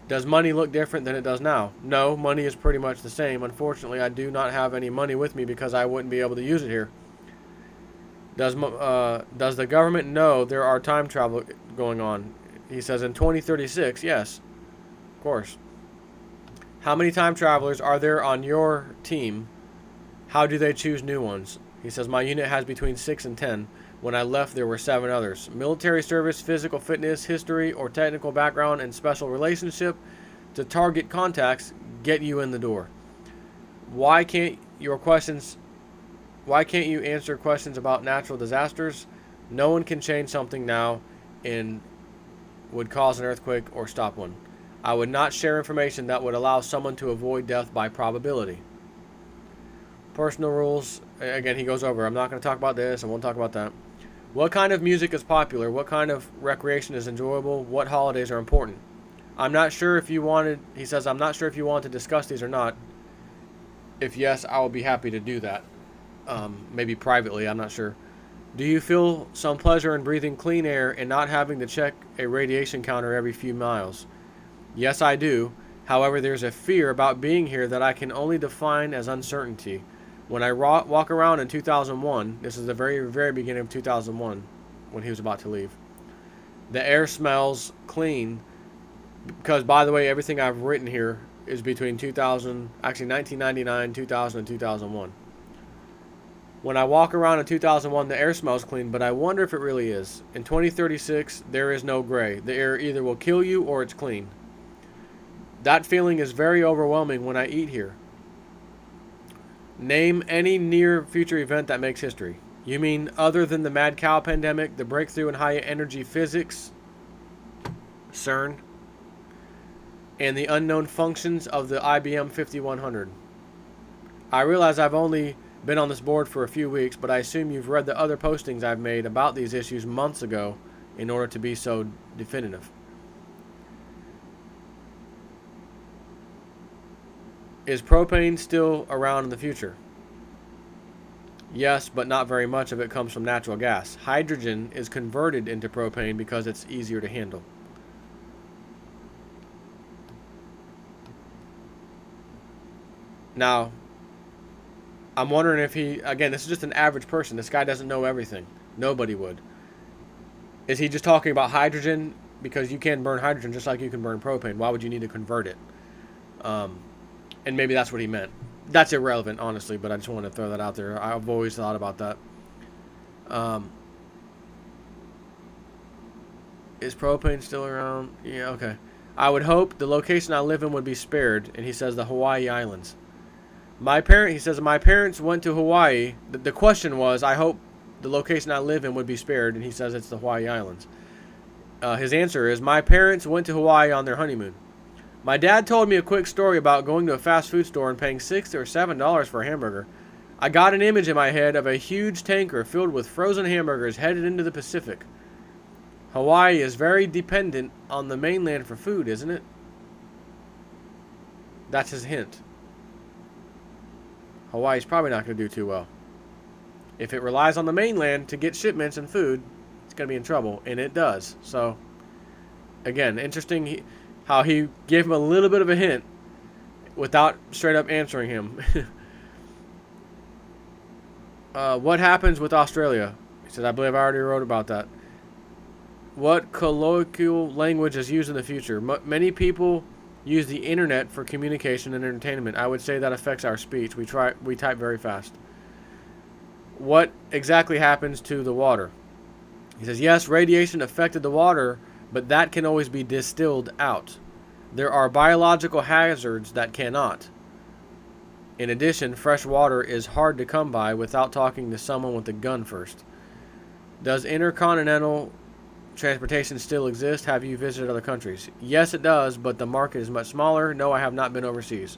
Does money look different than it does now? No, money is pretty much the same. Unfortunately, I do not have any money with me because I wouldn't be able to use it here. Does the government know there are time travel going on? He says in 2036, yes, of course. How many time travelers are there on your team? How do they choose new ones? He says, my unit has between 6 and 10. When I left, there were 7 others. Military service, physical fitness, history, or technical background and special relationship to target contacts get you in the door. Why can't you answer questions about natural disasters? No one can change something now and would cause an earthquake or stop one. I would not share information that would allow someone to avoid death by probability. Personal rules. Again, he goes over. I'm not going to talk about this. I won't talk about that. What kind of music is popular? What kind of recreation is enjoyable? What holidays are important? I'm not sure if you wanted, he says, I'm not sure if you want to discuss these or not. If yes, I will be happy to do that. Maybe privately, I'm not sure. Do you feel some pleasure in breathing clean air and not having to check a radiation counter every few miles? Yes, I do. However, there's a fear about being here that I can only define as uncertainty. When I walk around in 2001, this is the very, very beginning of 2001, when he was about to leave, the air smells clean, because, by the way, everything I've written here is between 1999, 2000, and 2001. When I walk around in 2001, the air smells clean, but I wonder if it really is. In 2036, there is no gray. The air either will kill you or it's clean. That feeling is very overwhelming when I eat here. Name any near future event that makes history. You mean other than the mad cow pandemic, the breakthrough in high energy physics, CERN, and the unknown functions of the IBM 5100? I realize I've only been on this board for a few weeks, but I assume you've read the other postings I've made about these issues months ago in order to be so definitive. Is propane still around in the future? Yes, but not very much of it comes from natural gas. Hydrogen is converted into propane because it's easier to handle. Now, I'm wondering if he, again, this is just an average person. This guy doesn't know everything. Nobody would. Is he just talking about hydrogen? Because you can burn hydrogen just like you can burn propane. Why would you need to convert it? And maybe that's what he meant. That's irrelevant, honestly, but I just wanted to throw that out there. I've always thought about that. Is propane still around? Yeah, okay. I would hope the location I live in would be spared, and he says the Hawaii Islands. He says, my parents went to Hawaii. The question was, I hope the location I live in would be spared, and he says it's the Hawaii Islands. His answer is, my parents went to Hawaii on their honeymoon. My dad told me a quick story about going to a fast food store and paying $6 or $7 for a hamburger. I got an image in my head of a huge tanker filled with frozen hamburgers headed into the Pacific. Hawaii is very dependent on the mainland for food, isn't it? That's his hint. Hawaii's probably not going to do too well. If it relies on the mainland to get shipments and food, it's going to be in trouble, and it does. So, again, interesting how he gave him a little bit of a hint without straight up answering him. What happens with Australia? He said, I believe I already wrote about that. What colloquial language is used in the future? Many people use the internet for communication and entertainment. I would say that affects our speech. We type very fast. What exactly happens to the water? He says, yes, radiation affected the water, but that can always be distilled out. There are biological hazards that cannot. In addition, fresh water is hard to come by without talking to someone with a gun first. Does intercontinental transportation still exist? Have you visited other countries? Yes, it does, but the market is much smaller. No, I have not been overseas.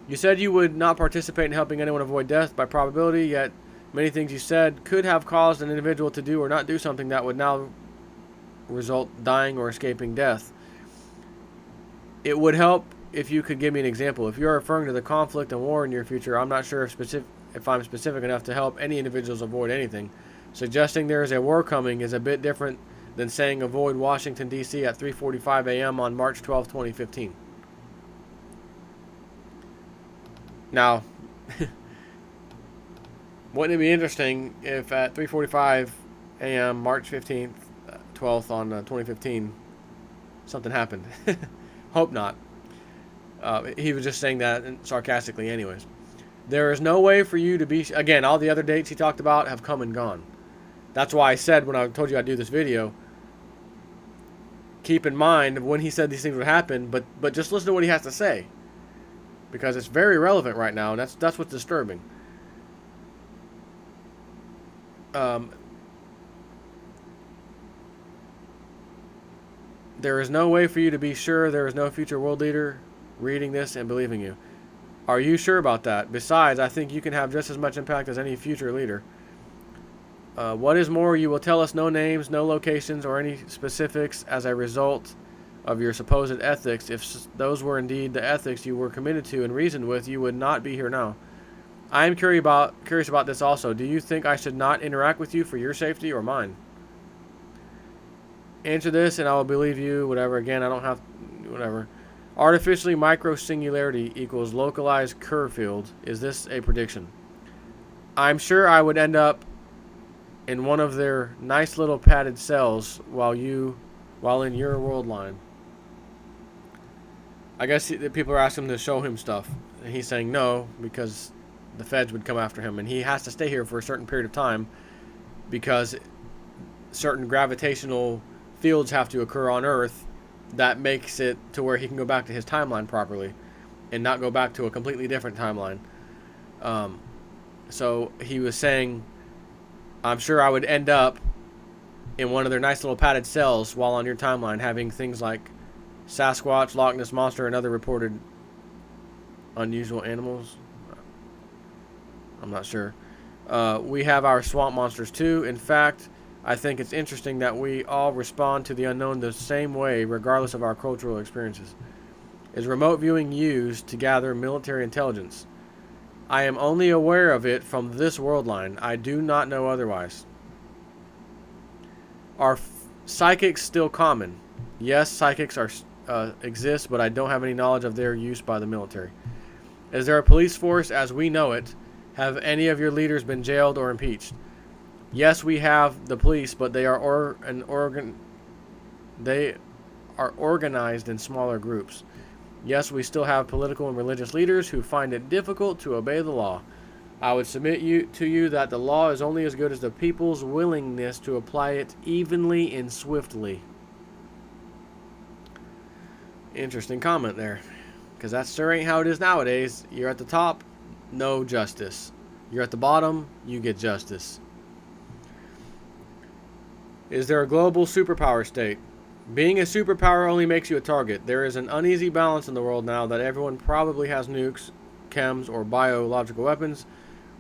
You said you would not participate in helping anyone avoid death by probability, yet many things you said could have caused an individual to do or not do something that would now result dying or escaping death. It would help if you could give me an example. If you're referring to the conflict and war in your future, I'm not sure if I'm specific enough to help any individuals avoid anything. Suggesting there is a war coming is a bit different than saying avoid Washington, D.C. at 3:45 a.m. on March 12, 2015. Now, wouldn't it be interesting if at 3:45 a.m. March 15th, 12th on 2015, something happened? Hope not. He was just saying that sarcastically anyways. There is no way for you to be... Again, all the other dates he talked about have come and gone. That's why I said when I told you I'd do this video, keep in mind when he said these things would happen, but just listen to what he has to say. Because it's very relevant right now, and that's what's disturbing. There is no way for you to be sure there is no future world leader reading this and believing you. Are you sure about that? Besides, I think you can have just as much impact as any future leader. What is more, you will tell us no names, no locations, or any specifics as a result of your supposed ethics. If those were indeed the ethics you were committed to and reasoned with, you would not be here now. I am curious about this also. Do you think I should not interact with you for your safety or mine? Answer this and I will believe you, whatever. Again, I don't have, whatever. Artificially micro singularity equals localized Kerr field. Is this a prediction? I'm sure I would end up in one of their nice little padded cells while in your world line. I guess people are asking him to show him stuff, and he's saying no because the feds would come after him, and he has to stay here for a certain period of time because certain gravitational fields have to occur on Earth that makes it to where he can go back to his timeline properly and not go back to a completely different timeline. So he was saying, I'm sure I would end up in one of their nice little padded cells while on your timeline having things like Sasquatch, Loch Ness Monster, and other reported unusual animals. I'm not sure. We have our swamp monsters too. In fact, I think it's interesting that we all respond to the unknown the same way regardless of our cultural experiences. Is remote viewing used to gather military intelligence? I am only aware of it from this world line. I do not know otherwise. Are psychics still common? Yes, psychics exist, but I don't have any knowledge of their use by the military. Is there a police force as we know it? Have any of your leaders been jailed or impeached? Yes, we have the police, but they are organized in smaller groups. Yes, we still have political and religious leaders who find it difficult to obey the law. I would submit to you that the law is only as good as the people's willingness to apply it evenly and swiftly. Interesting comment there, because that sure ain't how it is nowadays. You're at the top, no justice. You're at the bottom, you get justice. Is there a global superpower state? Being a superpower only makes you a target. There is an uneasy balance in the world now that everyone probably has nukes, chems, or biological weapons.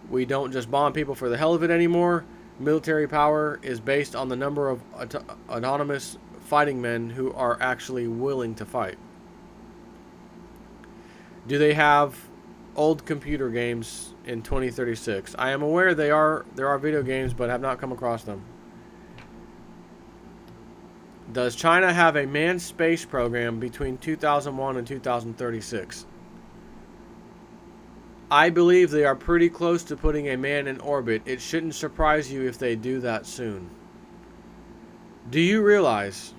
We don't just bomb people for the hell of it anymore. Military power is based on the number of autonomous fighting men who are actually willing to fight. Do they have old computer games in 2036? I am aware there are video games, but have not come across them. Does China have a manned space program between 2001 and 2036? I believe they are pretty close to putting a man in orbit. It shouldn't surprise you if they do that soon. Do you realize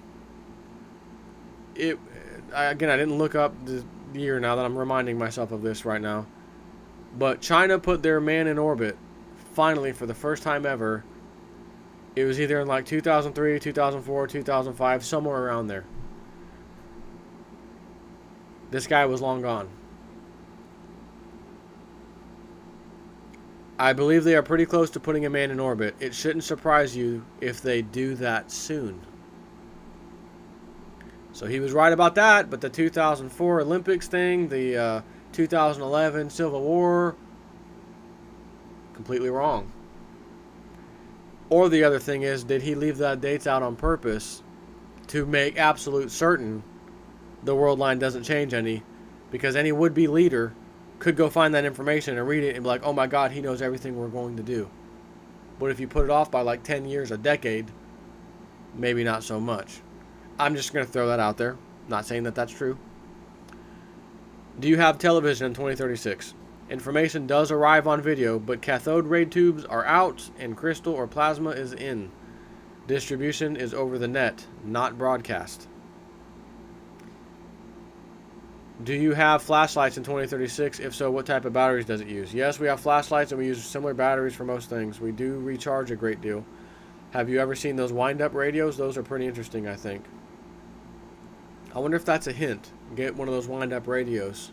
it? Again, I didn't look up the year now that I'm reminding myself of this right now. But China put their man in orbit finally for the first time ever. It was either in like 2003, 2004, 2005, somewhere around there. This guy was long gone. I believe they are pretty close to putting a man in orbit. It shouldn't surprise you if they do that soon. So he was right about that, but the 2004 Olympics thing, the 2011 Civil War, completely wrong. Or the other thing is, did he leave the dates out on purpose to make absolute certain the world line doesn't change any? Because any would-be leader could go find that information and read it and be like, oh my God, he knows everything we're going to do. But if you put it off by like 10 years, a decade, maybe not so much. I'm just going to throw that out there. Not saying that that's true. Do you have television in 2036? Information does arrive on video, but cathode ray tubes are out and crystal or plasma is in. Distribution is over the net, not broadcast. Do you have flashlights in 2036? If so, what type of batteries does it use? Yes, we have flashlights and we use similar batteries for most things. We do recharge a great deal. Have you ever seen those wind-up radios? Those are pretty interesting, I think. I wonder if that's a hint. Get one of those wind-up radios.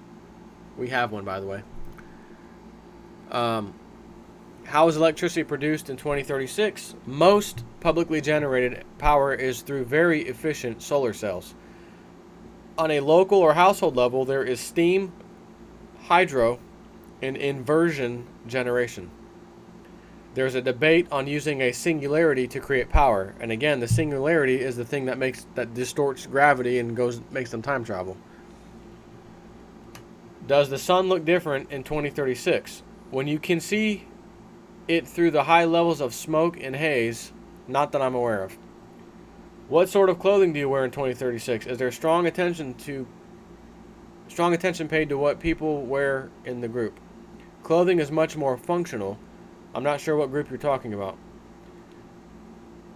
We have one, by the way. How is electricity produced in 2036? Most publicly generated power is through very efficient solar cells. On a local or household level, there is steam, hydro, and inversion generation. There's a debate on using a singularity to create power, and again, the singularity is the thing that distorts gravity and makes them time travel. Does the sun look different in 2036? When you can see it through the high levels of smoke and haze, not that I'm aware of. What sort of clothing do you wear in 2036? Is there strong attention paid to what people wear in the group? Clothing is much more functional. I'm not sure what group you're talking about.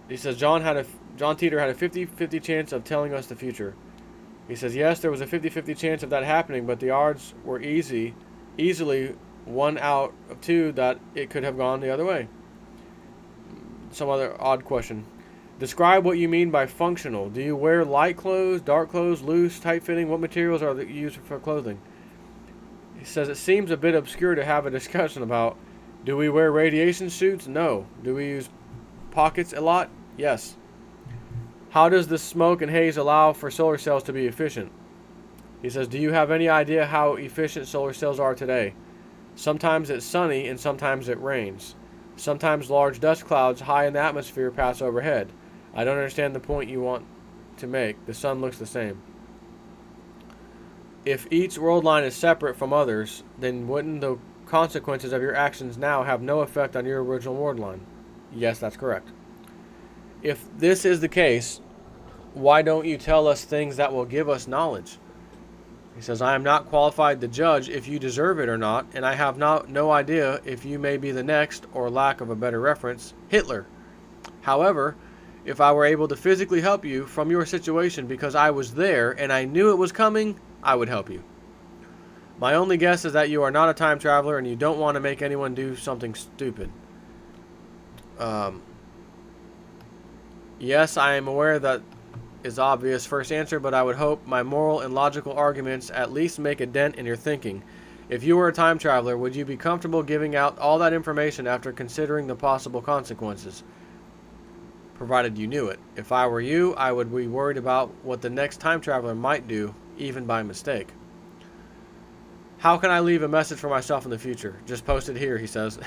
He says, John Titor had a 50-50 chance of telling us the future. He says, yes, there was a 50-50 chance of that happening, but the odds were easily 1 out of 2 that it could have gone the other way. Some other odd question. Describe what you mean by functional. Do you wear light clothes, dark clothes, loose, tight-fitting? What materials are used for clothing? He says, it seems a bit obscure to have a discussion about. Do we wear radiation suits? No. Do we use pockets a lot? Yes. How does the smoke and haze allow for solar cells to be efficient? He says, do you have any idea how efficient solar cells are today? Sometimes it's sunny and sometimes it rains. Sometimes large dust clouds high in the atmosphere pass overhead. I don't understand the point you want to make. The sun looks the same. If each world line is separate from others, then wouldn't the consequences of your actions now have no effect on your original world line? Yes, that's correct. If this is the case, why don't you tell us things that will give us knowledge? He says, I am not qualified to judge if you deserve it or not, and I have no idea if you may be the next, or lack of a better reference, Hitler. However, if I were able to physically help you from your situation because I was there and I knew it was coming, I would help you. My only guess is that you are not a time traveler and you don't want to make anyone do something stupid. Yes, I am aware that is obvious first answer, but I would hope my moral and logical arguments at least make a dent in your thinking. If you were a time traveler, would you be comfortable giving out all that information after considering the possible consequences? Provided you knew it. If I were you, I would be worried about what the next time traveler might do, even by mistake. How can I leave a message for myself in the future? Just post it here, he says.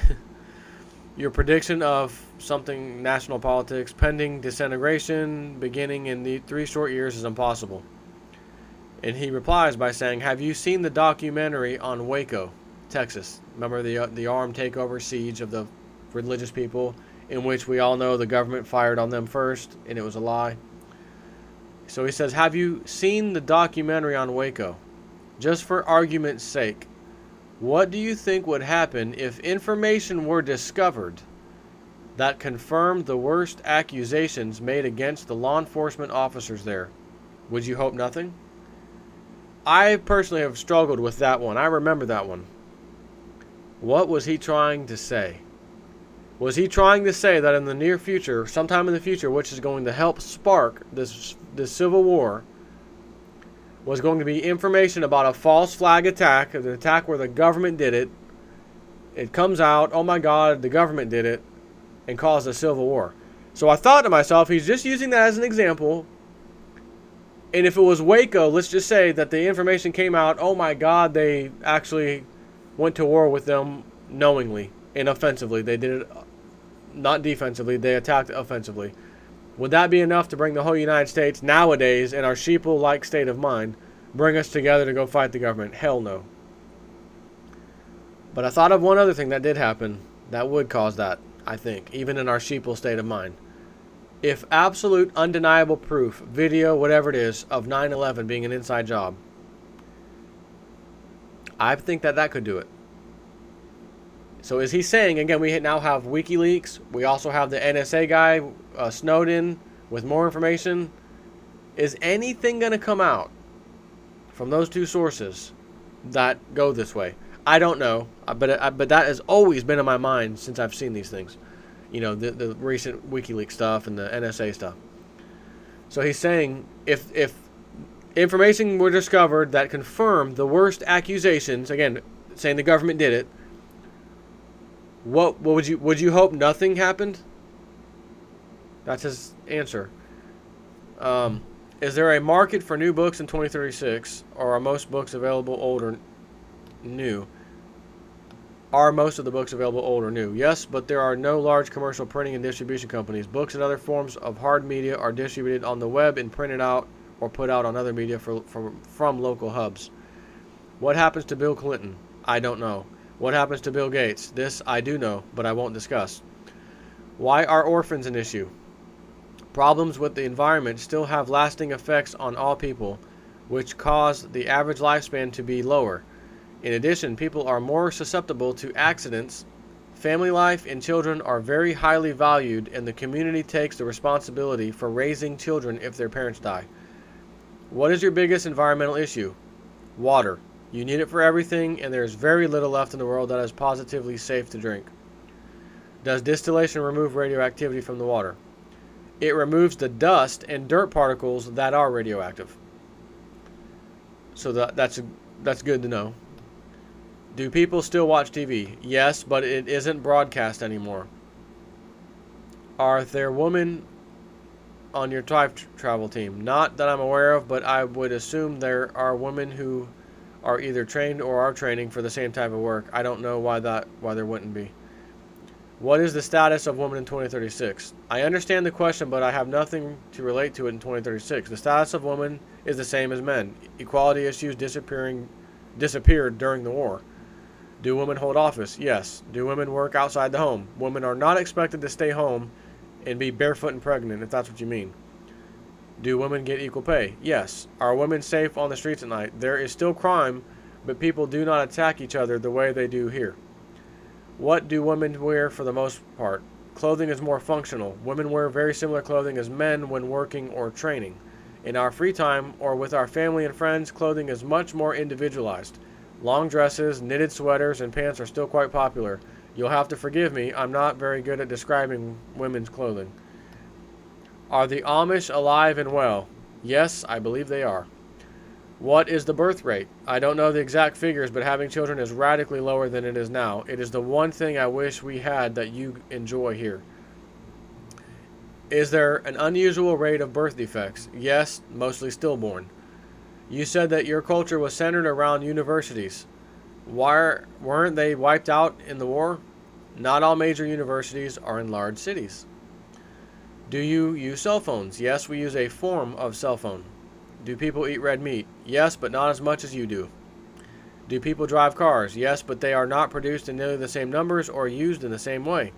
Your prediction of something, national politics, pending disintegration, beginning in the 3 short years is impossible. And he replies by saying, have you seen the documentary on Waco, Texas? Remember the armed takeover siege of the religious people, in which we all know the government fired on them first, and it was a lie? So he says, have you seen the documentary on Waco? Just for argument's sake, what do you think would happen if information were discovered that confirmed the worst accusations made against the law enforcement officers there? Would you hope nothing? I personally have struggled with that one. I remember that one. What was he trying to say? Was he trying to say that in the near future, sometime in the future, which is going to help spark this civil war, was going to be information about a false flag attack, an attack where the government did it. It comes out, oh my God, the government did it, and caused a civil war. So I thought to myself, he's just using that as an example. And if it was Waco, let's just say that the information came out, oh my God, they actually went to war with them knowingly and offensively. They did it not defensively, they attacked offensively. Would that be enough to bring the whole United States nowadays, in our sheeple-like state of mind, bring us together to go fight the government? Hell no. But I thought of one other thing that did happen that would cause that, I think, even in our sheeple state of mind. If absolute undeniable proof, video, whatever it is, of 9/11 being an inside job, I think that could do it. So is he saying, again, we now have WikiLeaks, we also have the NSA guy, Snowden, with more information. Is anything going to come out from those two sources that go this way? I don't know, but that has always been in my mind since I've seen these things. You know, the recent WikiLeaks stuff and the NSA stuff. So he's saying, if information were discovered that confirmed the worst accusations, again, saying the government did it, what would you hope nothing happened? That's his answer. Is there a market for new books in 2036, or are most books available old or new? Are most of the books available old or new? Yes, but there are no large commercial printing and distribution companies. Books and other forms of hard media are distributed on the web and printed out or put out on other media from local hubs. What happens to Bill Clinton? I don't know. What happens to Bill Gates? This I do know, but I won't discuss. Why are orphans an issue? Problems with the environment still have lasting effects on all people, which cause the average lifespan to be lower. In addition, people are more susceptible to accidents, Family life and children are very highly valued, and the community takes the responsibility for raising children if their parents die. What is your biggest environmental issue? Water. You need it for everything, and there is very little left in the world that is positively safe to drink. Does distillation remove radioactivity from the water? It removes the dust and dirt particles that are radioactive. So that's good to know. Do people still watch TV? Yes, but it isn't broadcast anymore. Are there women on your time travel team? Not that I'm aware of, but I would assume there are women who are either trained or are training for the same type of work. I don't know why there wouldn't be. What is the status of women in 2036? I understand the question, but I have nothing to relate to it in 2036. The status of women is the same as men. Equality issues disappeared during the war. Do women hold office? Yes. Do women work outside the home? Women are not expected to stay home and be barefoot and pregnant, if that's what you mean. Do women get equal pay? Yes. Are women safe on the streets at night? There is still crime, but people do not attack each other the way they do here. What do women wear for the most part? Clothing is more functional. Women wear very similar clothing as men when working or training. In our free time or with our family and friends, clothing is much more individualized. Long dresses, knitted sweaters, and pants are still quite popular. You'll have to forgive me, I'm not very good at describing women's clothing. Are the Amish alive and well? Yes, I believe they are. What is the birth rate? I don't know the exact figures, but having children is radically lower than it is now. It is the one thing I wish we had that you enjoy here. Is there an unusual rate of birth defects? Yes, mostly stillborn. You said that your culture was centered around universities. Why weren't they wiped out in the war? Not all major universities are in large cities. Do you use cell phones? Yes, we use a form of cell phone. Do people eat red meat? Yes, but not as much as you do. Do people drive cars? Yes, but they are not produced in nearly the same numbers or used in the same way.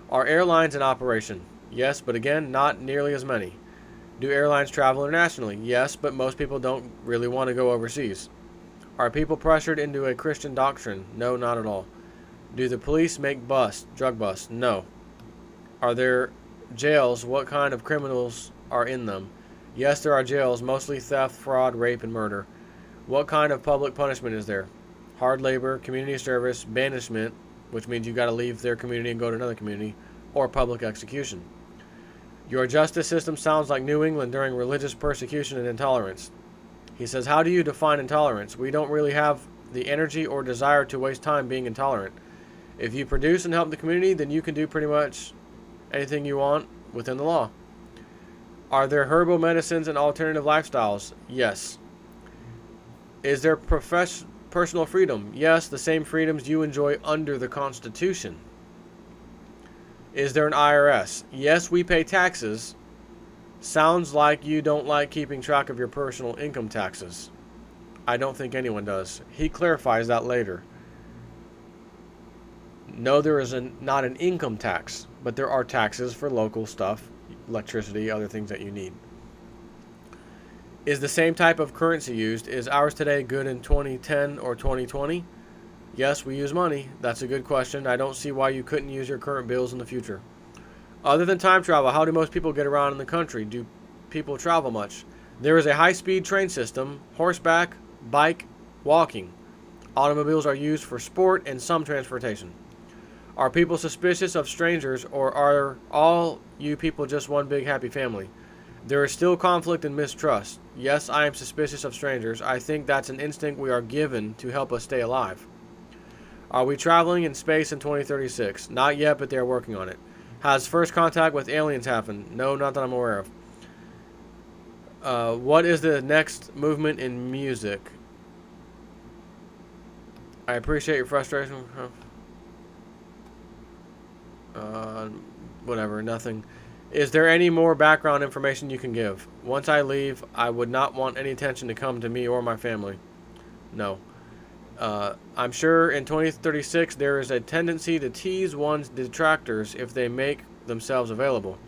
Are airlines in operation? Yes, but again, not nearly as many. Do airlines travel internationally? Yes, but most people don't really want to go overseas. Are people pressured into a Christian doctrine? No, not at all. Do the police make drug busts? No. Are there jails? What kind of criminals are in them? Yes, there are jails, mostly theft, fraud, rape, and murder. What kind of public punishment is there? Hard labor, community service, banishment, which means you got to leave their community and go to another community, or public execution. Your justice system sounds like New England during religious persecution and intolerance. He says, how do you define intolerance? We don't really have the energy or desire to waste time being intolerant. If you produce and help the community, then you can do pretty much anything you want within the law. Are there herbal medicines and alternative lifestyles? Yes. Is there personal freedom? Yes, the same freedoms you enjoy under the Constitution. Is there an IRS? Yes, we pay taxes. Sounds like you don't like keeping track of your personal income taxes. I don't think anyone does. He clarifies that later. No, there is not an income tax, but there are taxes for local stuff, electricity, other things that you need. Is the same type of currency used? Is ours today good in 2010 or 2020? Yes, we use money. That's a good question. I don't see why you couldn't use your current bills in the future. Other than time travel, how do most people get around in the country? Do people travel much? There is a high-speed train system, horseback, bike, walking. Automobiles are used for sport and some transportation. Are people suspicious of strangers, or are all you people just one big happy family? There is still conflict and mistrust. Yes, I am suspicious of strangers. I think that's an instinct we are given to help us stay alive. Are we traveling in space in 2036? Not yet, but they are working on it. Has first contact with aliens happened? No, not that I'm aware of. What is the next movement in music? I appreciate your frustration. Whatever, nothing. Is there any more background information you can give? Once I leave, I would not want any attention to come to me or my family. No. I'm sure in 2036 there is a tendency to tease one's detractors if they make themselves available.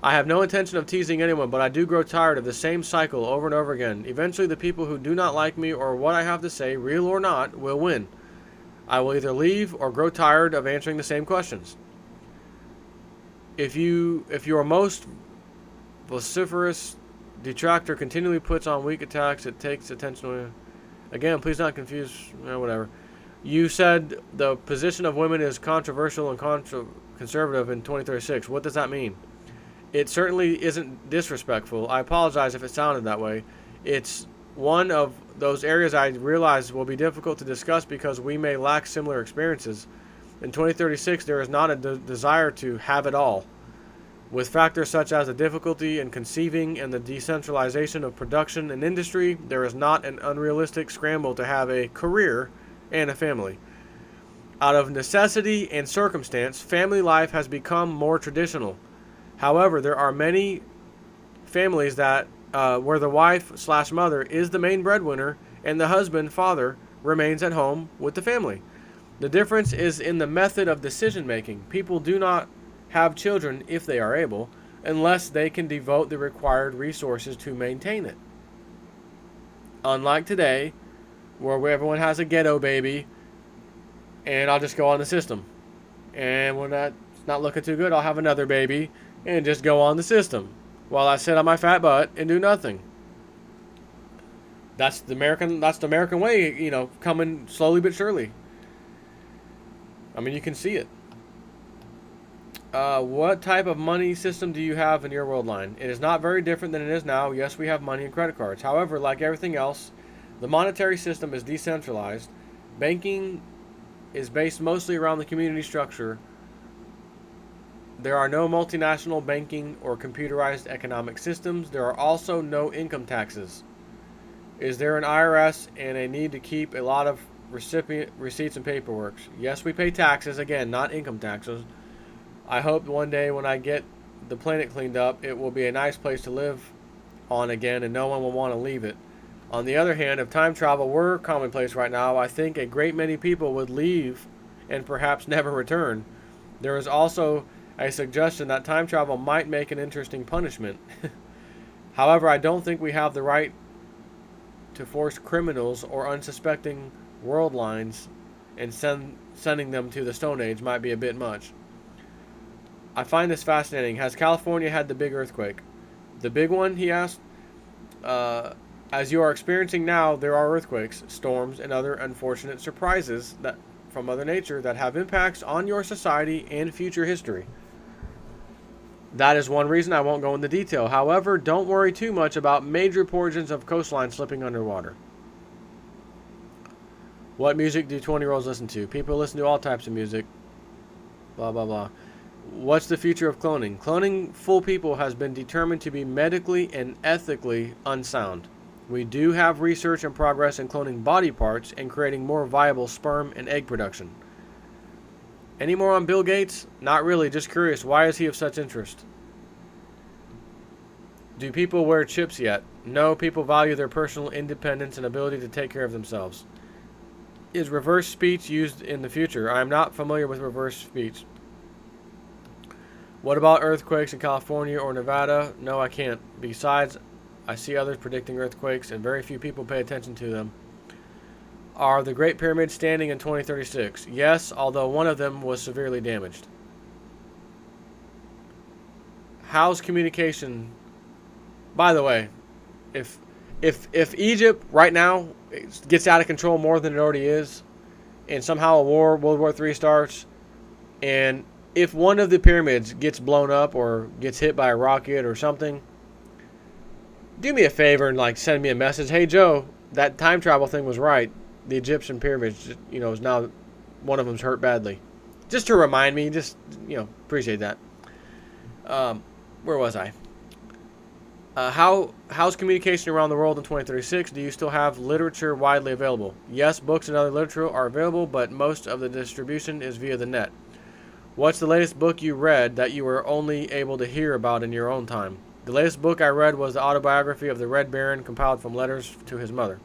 I have no intention of teasing anyone, but I do grow tired of the same cycle over and over again. Eventually the people who do not like me or what I have to say, real or not, will win. I will either leave or grow tired of answering the same questions. If your most vociferous detractor continually puts on weak attacks, it takes attention. Again, please not confuse. Whatever. You said the position of women is controversial and conservative in 2036. What does that mean? It certainly isn't disrespectful. I apologize if it sounded that way. It's one of those areas I realize will be difficult to discuss because we may lack similar experiences. In 2036, there is not a desire to have it all. With factors such as the difficulty in conceiving and the decentralization of production and industry, there is not an unrealistic scramble to have a career and a family. Out of necessity and circumstance, family life has become more traditional. However, there are many families that where the wife/mother is the main breadwinner and the husband/father remains at home with the family. The difference is in the method of decision making. People do not have children if they are able, unless they can devote the required resources to maintain it. Unlike today, where everyone has a ghetto baby, and I'll just go on the system. And when that's not looking too good, I'll have another baby and just go on the system while I sit on my fat butt and do nothing. That's the American way, coming slowly but surely. I mean, you can see it. What type of money system do you have in your world line? It is not very different than it is now. Yes, we have money and credit cards. However, like everything else, the monetary system is decentralized. Banking is based mostly around the community structure. There are no multinational banking or computerized economic systems. There are also no income taxes. Is there an IRS and a need to keep a lot of recipient receipts and paperwork? Yes, we pay taxes. Again, not income taxes. I hope one day when I get the planet cleaned up, it will be a nice place to live on again and no one will want to leave it. On the other hand, if time travel were commonplace right now, I think a great many people would leave and perhaps never return. There is also a suggestion that time travel might make an interesting punishment. However, I don't think we have the right to force criminals or unsuspecting world lines and sending them to the Stone Age might be a bit much. I find this fascinating. Has California had the big earthquake? The big one, he asked. As you are experiencing now, there are earthquakes, storms, and other unfortunate surprises that from Mother Nature that have impacts on your society and future history. That is one reason I won't go into detail. However, don't worry too much about major portions of coastline slipping underwater. What music do 20-year-olds listen to? People listen to all types of music. Blah, blah, blah. What's the future of cloning? Cloning full people has been determined to be medically and ethically unsound. We do have research and progress in cloning body parts and creating more viable sperm and egg production. Any more on Bill Gates? Not really, just curious. Why is he of such interest? Do people wear chips yet? No, people value their personal independence and ability to take care of themselves. Is reverse speech used in the future? I am not familiar with reverse speech. What about earthquakes in California or Nevada? No, I can't. Besides, I see others predicting earthquakes and very few people pay attention to them. Are the Great Pyramids standing in 2036? Yes, although one of them was severely damaged. How's communication? By the way, if Egypt right now gets out of control more than it already is, and somehow a war, World War III starts, and if one of the pyramids gets blown up or gets hit by a rocket or something, do me a favor and send me a message. Hey Joe, that time travel thing was right. The Egyptian pyramids, is now one of them's hurt badly. Just to remind me, appreciate that. Where was I? How's communication around the world in 2036? Do you still have literature widely available? Yes, books and other literature are available, but most of the distribution is via the net. What's the latest book you read that you were only able to hear about in your own time? The latest book I read was the autobiography of the Red Baron compiled from letters to his mother.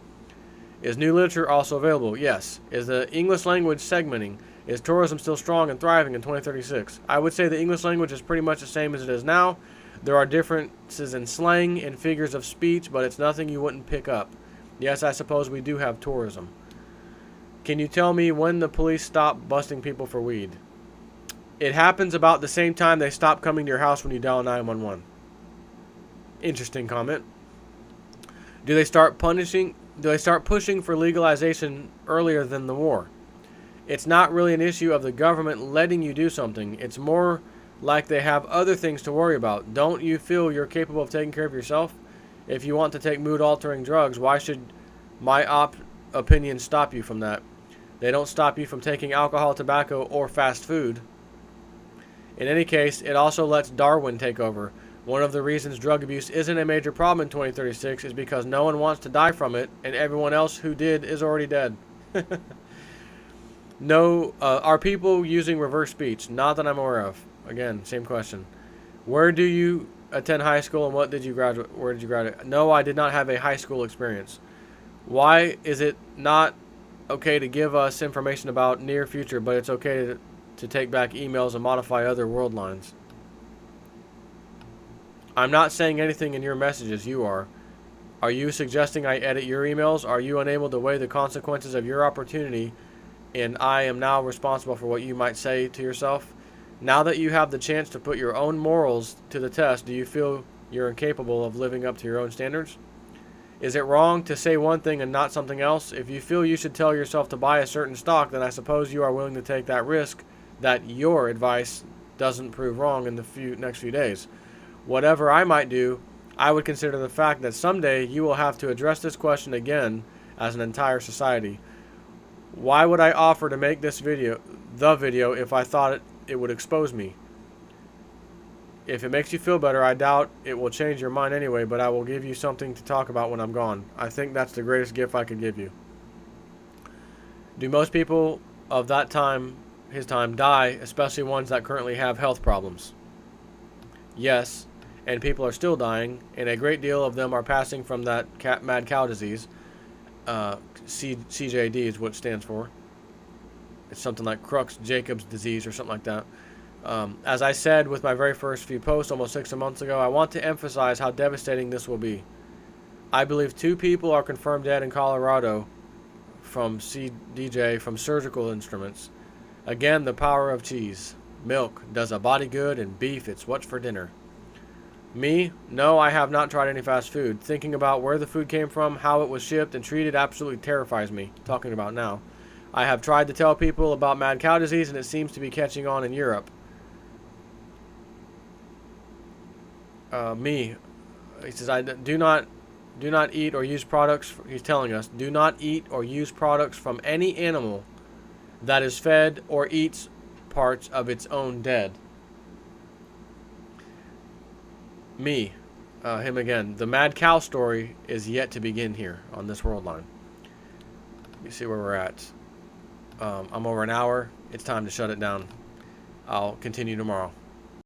Is new literature also available? Yes. Is the English language segmenting? Is tourism still strong and thriving in 2036? I would say the English language is pretty much the same as it is now. There are differences in slang and figures of speech, but it's nothing you wouldn't pick up. Yes, I suppose we do have tourism. Can you tell me when the police stop busting people for weed? It happens about the same time they stop coming to your house when you dial 911. Interesting comment. Do they start pushing for legalization earlier than the war? It's not really an issue of the government letting you do something. It's more like they have other things to worry about. Don't you feel you're capable of taking care of yourself? If you want to take mood-altering drugs, why should my opinion stop you from that? They don't stop you from taking alcohol, tobacco, or fast food. In any case, it also lets Darwin take over. One of the reasons drug abuse isn't a major problem in 2036 is because no one wants to die from it, and everyone else who did is already dead. No, are people using reverse speech? Not that I'm aware of. Again, same question. Where do you attend high school, and what did you graduate? Where did you graduate? No, I did not have a high school experience. Why is it not okay to give us information about near future, but it's okay to take back emails and modify other world lines? I'm not saying anything in your messages, you are. Are you suggesting I edit your emails? Are you unable to weigh the consequences of your opportunity, and I am now responsible for what you might say to yourself? Now that you have the chance to put your own morals to the test, do you feel you're incapable of living up to your own standards? Is it wrong to say one thing and not something else? If you feel you should tell yourself to buy a certain stock, then I suppose you are willing to take that risk that your advice doesn't prove wrong in the next few days. Whatever I might do, I would consider the fact that someday you will have to address this question again as an entire society. Why would I offer to make this video, if I thought it would expose me? If it makes you feel better, I doubt it will change your mind anyway, but I will give you something to talk about when I'm gone. I think that's the greatest gift I could give you. Do most people of that time, his time, die, especially ones that currently have health problems? Yes, and people are still dying, and a great deal of them are passing from that mad cow disease. CJD is what it stands for. It's something like Crux-Jacobs disease or something like that. As I said with my very first few posts almost 6 months ago, I want to emphasize how devastating this will be. I believe 2 people are confirmed dead in Colorado from CDJ from surgical instruments. Again, the power of cheese. Milk does a body good, and beef, it's what's for dinner. Me? No, I have not tried any fast food. Thinking about where the food came from, how it was shipped and treated absolutely terrifies me. Talking about now. I have tried to tell people about mad cow disease, and it seems to be catching on in Europe. Me. He says, I do not eat or use products. He's telling us, do not eat or use products from any animal that is fed or eats parts of its own dead. Me. Him again. The mad cow story is yet to begin here on this world line. Let me see where we're at. I'm over an hour. It's time to shut it down. I'll continue tomorrow.